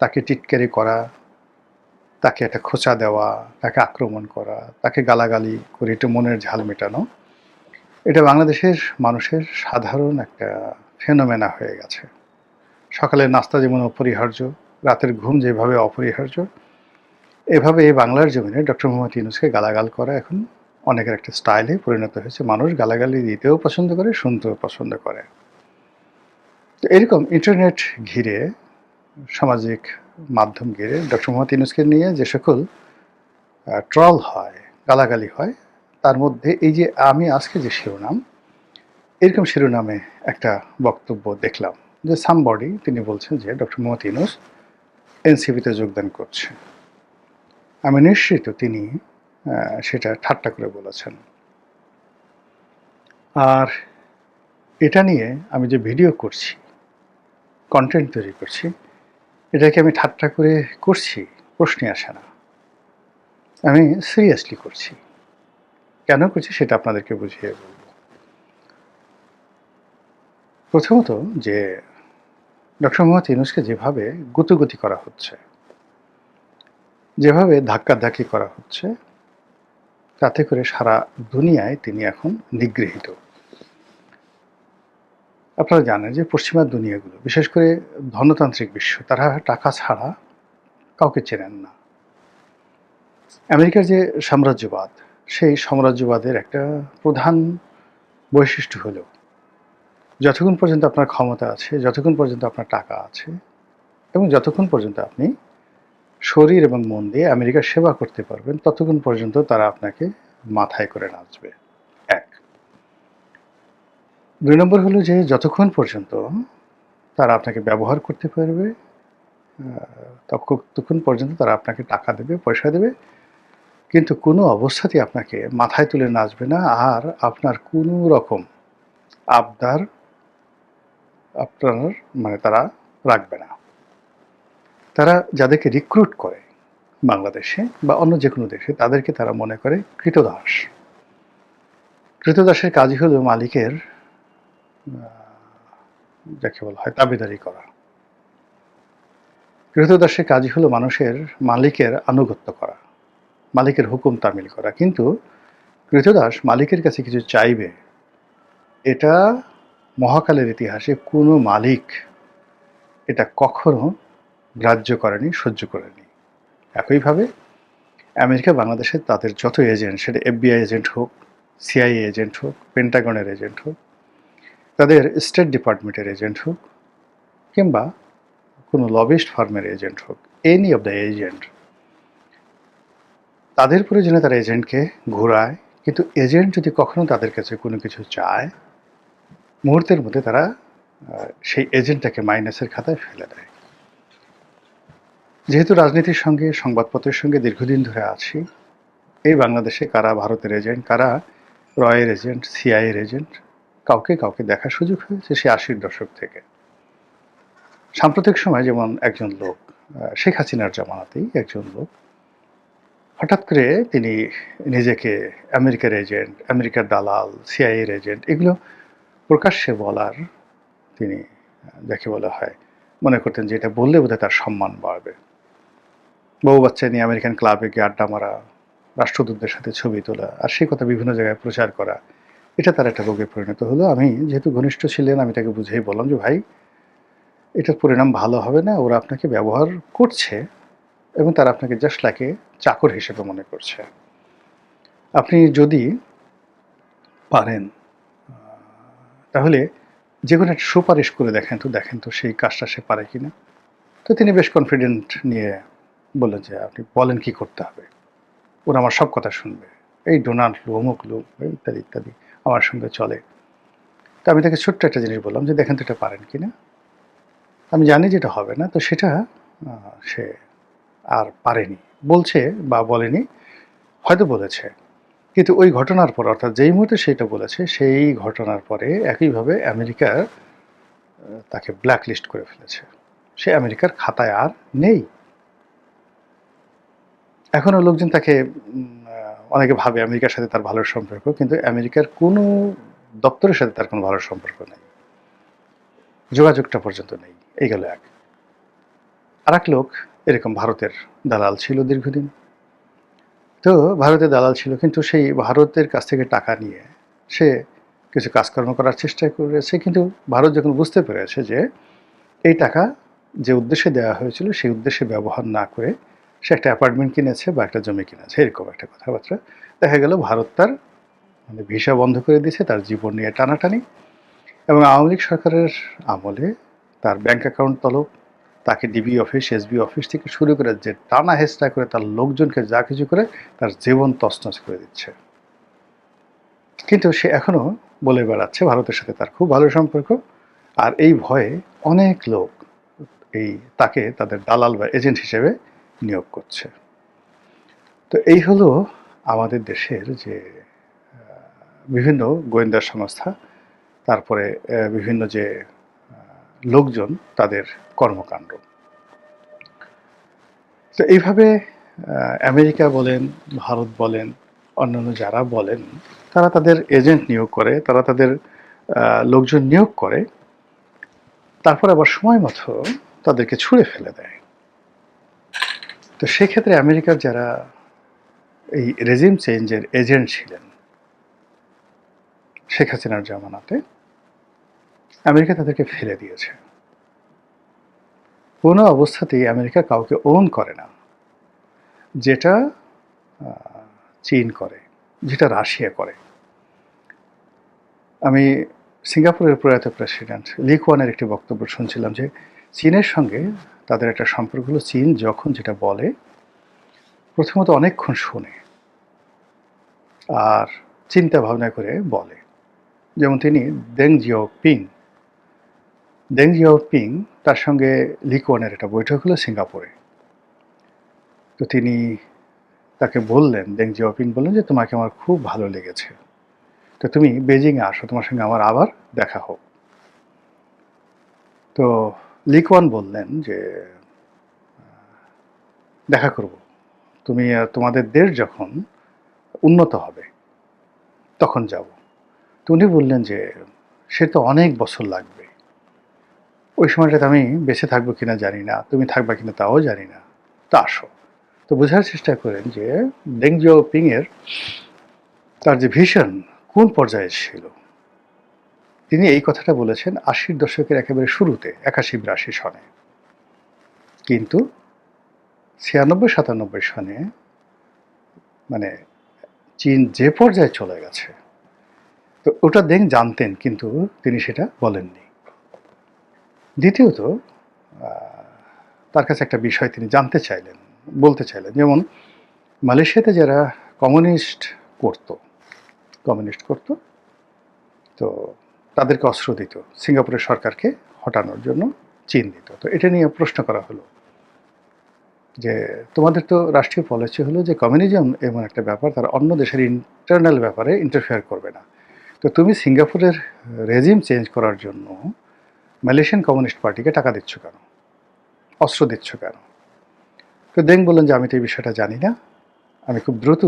তাকে টিটকারি করা, তাকে একটা খোঁচা দেওয়া, তাকে আক্রমণ করা, তাকে গালাগালি করে একটু মনের ঝাল মেটানো, এটা বাংলাদেশের মানুষের সাধারণ একটা ফেনোমেনা হয়ে গেছে। সকালের নাস্তা যেমন অপরিহার্য, রাতের ঘুম যেভাবে অপরিহার্য, এভাবে এই বাংলার জমিনে ডক্টর মোহাম্মদ ইউনূসকে গালাগাল করা এখন অনেকের একটা স্টাইলে পরিণত হয়েছে। মানুষ গালাগালি দিতেও পছন্দ করে, শুনতেও পছন্দ করে। তো এরকম ইন্টারনেট ঘিরে, সামাজিক মাধ্যম ঘিরে ডক্টর মোহাম্মদ ইউনূসকে নিয়ে যে সকল ট্রল হয়, গালাগালি হয়, তার মধ্যে এই যে আমি আজকে যে শিরোনাম, এরকম শিরোনামে একটা বক্তব্য দেখলাম যে সামবডি তিনি বলছেন যে ডক্টর মোহাম্মদ ইউনূস এনসিপিতে যোগদান করছে। আমি নিশ্চিত তিনি সেটা ঠাট্টা করে বলেছেন। আর এটা নিয়ে আমি যে ভিডিও করছি, কন্টেন্ট তৈরি করছি, এটাকে আমি ঠাট্টা করে করছি প্রশ্নই আসে না। আমি সিরিয়াসলি করছি। কেন করছি সেটা আপনাদেরকে বুঝিয়ে বলব। প্রথমত যে ডক্টর মোহাম্মদ ইউনূসকে যেভাবে গুতোগুতি করা হচ্ছে, যেভাবে ধাক্কাধাক্কি করা হচ্ছে, তাতে করে সারা দুনিয়ায় তিনি এখন নিগৃহীত। আপনারা জানেন যে পশ্চিমা দুনিয়াগুলো, বিশেষ করে ধনতান্ত্রিক বিশ্ব, তারা টাকা ছাড়া কাউকে চেনেন না। আমেরিকার যে সাম্রাজ্যবাদ, সেই সাম্রাজ্যবাদের একটা প্রধান বৈশিষ্ট্য হলো যতক্ষণ পর্যন্ত আপনার ক্ষমতা আছে, যতক্ষণ পর্যন্ত আপনার টাকা আছে, এবং যতক্ষণ পর্যন্ত আপনি শরীর এবং মন দিয়ে আমেরিকার সেবা করতে পারবেন, ততক্ষণ পর্যন্ত তারা আপনাকে মাথায় করে নাচবে। এক। ২ নম্বর হলো যে যতক্ষণ পর্যন্ত তারা আপনাকে ব্যবহার করতে পারবে, ততক্ষণ পর্যন্ত তারা আপনাকে টাকা দেবে, পয়সা দেবে, কিন্তু কোনো অবস্থাতেই আপনাকে মাথায় তুলে নাচবে না, আর আপনার কোনো রকম আবদার আপনার তারা রাখবে না। তারা যাদেরকে রিক্রুট করে বাংলাদেশে বা অন্য যে কোনো দেশে, তাদেরকে তারা মনে করে কৃতদাস। কৃতদাসের কাজই হলো মালিকের যাকে বলা হয় তাবেদারি করা। কৃতদাসের কাজই হলো মানুষের মালিকের আনুগত্য করা, মালিকের হুকুম তামিল করা। কিন্তু কৃতদাস মালিকের কাছে কিছু চাইবে, এটা মহাকালের ইতিহাসে কোনো মালিক এটা কখনো গ্রাহ্য করেনি, সহ্য করেনি। একইভাবে আমেরিকা বাংলাদেশে তাদের যত এজেন্ট, সেটা FBI এজেন্ট হোক, CIA এজেন্ট হোক, পেন্টাগনের এজেন্ট হোক, তাদের স্টেট ডিপার্টমেন্টের এজেন্ট হোক, কিংবা কোনো লবিস্ট ফার্মের এজেন্ট হোক, এনি অফ দ্য এজেন্ট, তাদের প্রয়োজনে তারা এজেন্টকে ঘোরায়। কিন্তু এজেন্ট যদি কখনো তাদের কাছে কোনো কিছু চায়, মুহূর্তের মধ্যে তারা সেই এজেন্টটাকে মাইনাসের খাতায় ফেলে দেয়। যেহেতু রাজনীতির সঙ্গে, সংবাদপত্রের সঙ্গে দীর্ঘদিন ধরে আছি, এই বাংলাদেশে কারা ভারতের এজেন্ট, কারা রয়ের এজেন্ট, CIA-র এজেন্ট, কাউকে কাউকে দেখার সুযোগ হয়েছে সে 80-র দশক থেকে। সাম্প্রতিক সময় যেমন একজন লোক, শেখ হাসিনার জামানাতেই একজন লোক হঠাৎ করে তিনি নিজেকে আমেরিকার এজেন্ট, আমেরিকার দালাল, CIA-র এজেন্ট, এগুলো প্রকাশ্যে বলার তিনি যাকে বলা হয় মনে করতেন যে এটা বললে বোধহয় তার সম্মান বাড়বে। বউ বাচ্চা নিয়ে আমেরিকান ক্লাবে গিয়ে আড্ডা মারা, রাষ্ট্রদূতদের সাথে ছবি তোলা, আর সেই কথা বিভিন্ন জায়গায় প্রচার করা, এটা তার একটা রোগে পরিণত হলো। আমি যেহেতু ঘনিষ্ঠ ছিলেন, আমি তাকে বুঝেই বললাম যে ভাই, এটার পরিণাম ভালো হবে না। ওরা আপনাকে ব্যবহার করছে এবং তারা আপনাকে জাস্ট লাইক চাকর হিসেবে মনে করছে। আপনি যদি পারেন, তাহলে যে কোনো একটা সুপারিশ করে দেখেন তো সেই কাজটা সে পারে কিনা। তো তিনি বেশ কনফিডেন্ট নিয়ে বললেন যে আপনি বলেন কি করতে হবে, ওরা আমার সব কথা শুনবে, এই ডোনাল্ড লু অমুক লু ইত্যাদি ইত্যাদি আমার সঙ্গে চলে। তো আমি তাকে ছোট্ট একটা জিনিস বললাম যে দেখেন তো এটা পারেন কিনা। আমি জানি যেটা হবে না, তো সেটা সে আর পারেনি, বলছে বা বলেনি, হয়তো বলেছে, কিন্তু ওই ঘটনার পর অর্থাৎ যেই মুহূর্তে সেটা বলেছে সেই ঘটনার পরে একইভাবে আমেরিকা তাকে ব্ল্যাকলিস্ট করে ফেলেছে, সে আমেরিকার খাতায় আর নেই। এখনো লোকজন তাকে অনেকে ভাবে আমেরিকার সাথে তার ভালো সম্পর্ক, কিন্তু আমেরিকার কোনো দপ্তরের সাথে তার কোনো ভালো সম্পর্ক নেই, যোগাযোগটা পর্যন্ত নেই। এই গেল এক। আর এক লোক এরকম ভারতের দালাল ছিল দীর্ঘদিন। তো ভারতের দালাল ছিল, কিন্তু সেই ভারতের কাছ থেকে টাকা নিয়ে সে কিছু কাজকর্ম করার চেষ্টা করেছে, কিন্তু ভারত যখন বুঝতে পেরেছে যে এই টাকা যে উদ্দেশ্যে দেওয়া হয়েছিল সেই উদ্দেশ্যে ব্যবহার না করে সে একটা অ্যাপার্টমেন্ট কিনেছে বা একটা জমি কিনেছে, এরকম একটা কথাবার্তা। দেখা গেল ভারত তার মানে ভিসা বন্ধ করে দিয়েছে, তার জীবন নিয়ে টানাটানি। এবং আওয়ামী লীগ সরকারের আমলে তার ব্যাংক অ্যাকাউন্ট তলব, তাকে ডিবি অফিস এসবি অফিস থেকে শুরু করে যে টানা হেঁচড়া করে তার লোকজনকে যা কিছু করে তার জীবন তছনছ করে দিচ্ছে। কিন্তু সে এখনো বলে বেড়াচ্ছে ভারতের সাথে তার খুব ভালো সম্পর্ক, আর এই ভয়ে অনেক লোক এই তাকে তাদের দালাল বা এজেন্ট হিসেবে নিয়োগ করছে। তো এই হলো আমাদের দেশের যে বিভিন্ন গোয়েন্দা সংস্থা, তারপরে বিভিন্ন যে লোকজন, তাদের কর্মকাণ্ড। তো এইভাবে আমেরিকা বলেন, ভারত বলেন, অন্যান্য যারা বলেন, তারা তাদের এজেন্ট নিয়োগ করে, তারা তাদের লোকজন নিয়োগ করে, তারপর আবার সময় মতো তাদেরকে ছুঁড়ে ফেলে দেয়। তো সেক্ষেত্রে আমেরিকার যারা এই রেজিম চেঞ্জের এজেন্ট ছিলেন শেখ হাসিনার জামানাতে, আমেরিকা তাদেরকে ফেলে দিয়েছে। কোনো অবস্থাতেই আমেরিকা কাউকে ওন করে না, যেটা চীন করে, যেটা রাশিয়া করে। আমি সিঙ্গাপুরের প্রয়াত প্রেসিডেন্ট লি কুয়ানের একটি বক্তব্য শুনছিলাম যে চীনের সঙ্গে তাদের একটা সম্পর্ক হলো, চীন যখন যেটা বলে প্রথমত অনেকক্ষণ শোনে আর চিন্তা ভাবনা করে বলে। যেমন তিনি দেং জিয়াওপিং তার সঙ্গে লি কুয়ানের একটা বৈঠক হলো সিঙ্গাপুরে। তো তিনি তাকে বললেন, দেং জিয়াওপিং বললেন যে তোমাকে আমার খুব ভালো লেগেছে, তো তুমি বেজিংয়ে আসো, তোমার সঙ্গে আমার আবার দেখা হোক। তো লি কুয়ান বললেন যে দেখা করব, তুমি তোমাদের দেশ যখন উন্নত হবে তখন যাব। তো উনি বললেন যে সে তো অনেক বছর লাগবে, ওই সময়টাতে আমি বেঁচে থাকবো কিনা জানি না, তুমি থাকবা কিনা তাও জানি না, তা আসো। তো বোঝার চেষ্টা করেন যে দেং জিয়াওপিং এর তার যে ভিশন কোন পর্যায়ে ছিল। তিনি এই কথাটা বলেছেন ৮০-র দশকের একেবারে শুরুতে, ৮১-৮২ সনে। কিন্তু ৯৬-৯৭ সনে মানে চীন যে পর্যায়ে চলে গেছে, তো ওটা দেং জানতেন, কিন্তু তিনি সেটা বলেননি। দ্বিতীয়ত তার কাছে একটা বিষয় তিনি জানতে চাইলেন, বলতে চাইলেন। যেমন মালয়েশিয়াতে যারা কমিউনিস্ট করত, তো তাদেরকে অস্ত্র দিত, সিঙ্গাপুরের সরকারকে হটানোর জন্য চীন দিত। তো এটা নিয়ে প্রশ্ন করা হলো যে তোমাদের তো রাষ্ট্রীয় পলিসি হলো যে কমিউনিজম এমন একটা ব্যাপার, তারা অন্য দেশের ইন্টারনাল ব্যাপারে ইন্টারফেয়ার করবে না, তো তুমি সিঙ্গাপুরের রেজিম চেঞ্জ করার জন্য মালয়েশিয়ান কমিউনিস্ট পার্টিকে টাকা দিচ্ছ কেন, অস্ত্র দিচ্ছ কেন? তো দেং বললেন যে আমি তো এই বিষয়টা জানি না, আমি খুব দ্রুত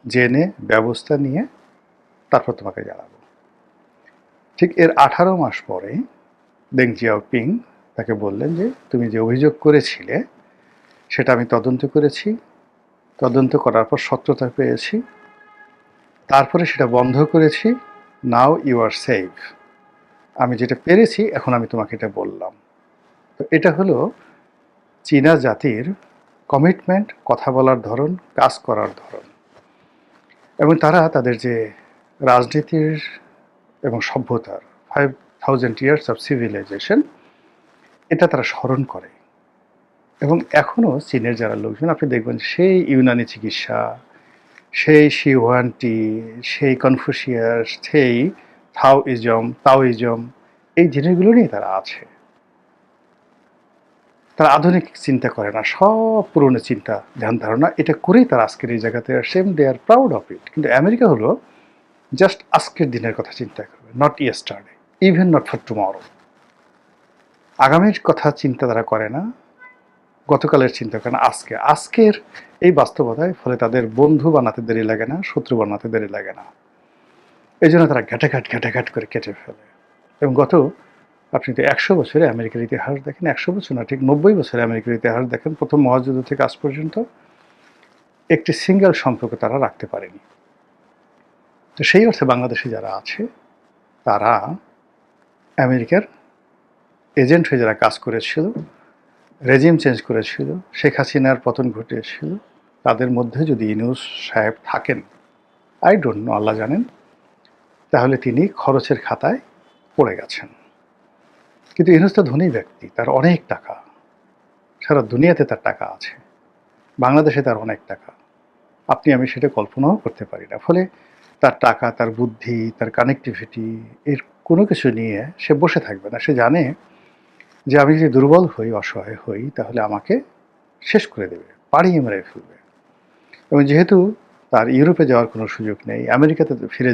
জেনে ব্যবস্থা নিয়ে তারপর তোমাকে জানাবো। ঠিক এর ১৮ মাস পরে দেং জিয়াওপিং তাকে বললেন যে তুমি যে অভিযোগ করেছিলে সেটা আমি তদন্ত করেছি, তদন্ত করার পর সত্যতা পেয়েছি, তারপরে সেটা বন্ধ করেছি, নাও ইউ আর সেফ। আমি যেটা পেরেছি এখন আমি তোমাকে এটা বললাম। তো এটা হলো চীনা জাতির কমিটমেন্ট, কথা বলার ধরন, কাজ করার ধরন। এবং তারা তাদের যে রাজনীতির এবং সভ্যতার 5000 ইয়ার্স অফ সিভিলাইজেশন, এটা তারা স্মরণ করে। এবং এখনও চীনের যারা লোকজন, আপনি দেখবেন সেই ইউনানি চিকিৎসা, সেই শিহুয়ানটি, সেই কনফুসিয়াস, সেই তাওইজম, এই জিনিসগুলো নিয়ে তারা আছে। তারা আধুনিক চিন্তা করে না, সব পুরনো চিন্তা ধ্যান ধারণা, এটা করেই তারা আজকের এই জায়গাতে আসছে, দে আর প্রাউড অফ ইট। কিন্তু আমেরিকা হলো জাস্ট আজকের দিনের কথা চিন্তা করবে, not yesterday, even not for tomorrow. আগামীর কথা চিন্তা তারা করে না, গতকালের চিন্তা করে না, আজকের এই বাস্তবতায় ফলে তাদের বন্ধু বানাতে দেরি লাগে না, শত্রু বানাতে দেরি লাগে না। এই জন্য তারা ঘাটাঘাট করে কেটে ফেলে। এবং আপনি তো 100 বছরে আমেরিকার ইতিহাস দেখেন, 100 বছর না, ঠিক 90 বছরে আমেরিকার ইতিহাস দেখেন, প্রথম মহাযুদ্ধ থেকে আজ পর্যন্ত একটি সিঙ্গেল সম্পর্ক তারা রাখতে পারেনি। তো সেই অর্থে বাংলাদেশে যারা আছে তারা আমেরিকার এজেন্ট হয়ে যারা কাজ করেছিল, রেজিম চেঞ্জ করেছিল, শেখ হাসিনার পতন ঘটিয়েছিল, তাদের মধ্যে যদি ইউনূস সাহেব থাকেন, আই ডোন্ট নো, আল্লাহ জানেন, তাহলে তিনি খরচের খাতায় পড়ে গেছেন। কিন্তু ইউনূস তো ধনী ব্যক্তি, তার অনেক টাকা, সারা দুনিয়াতে তার টাকা আছে, বাংলাদেশে তার অনেক টাকা, আপনি আমি সেটা কল্পনাও করতে পারি না। ফলে তার টাকা, তার বুদ্ধি, তার কানেক্টিভিটি, এর কোনো কিছু নিয়ে সে বসে থাকবে না। সে জানে যে আমি যদি দুর্বল হই, অসহায় হই, তাহলে আমাকে শেষ করে দেবে, পাড়িয়ে মেরে ফেলবে। এবং যেহেতু তার ইউরোপে যাওয়ার কোনো সুযোগ নেই, আমেরিকাতে ফিরে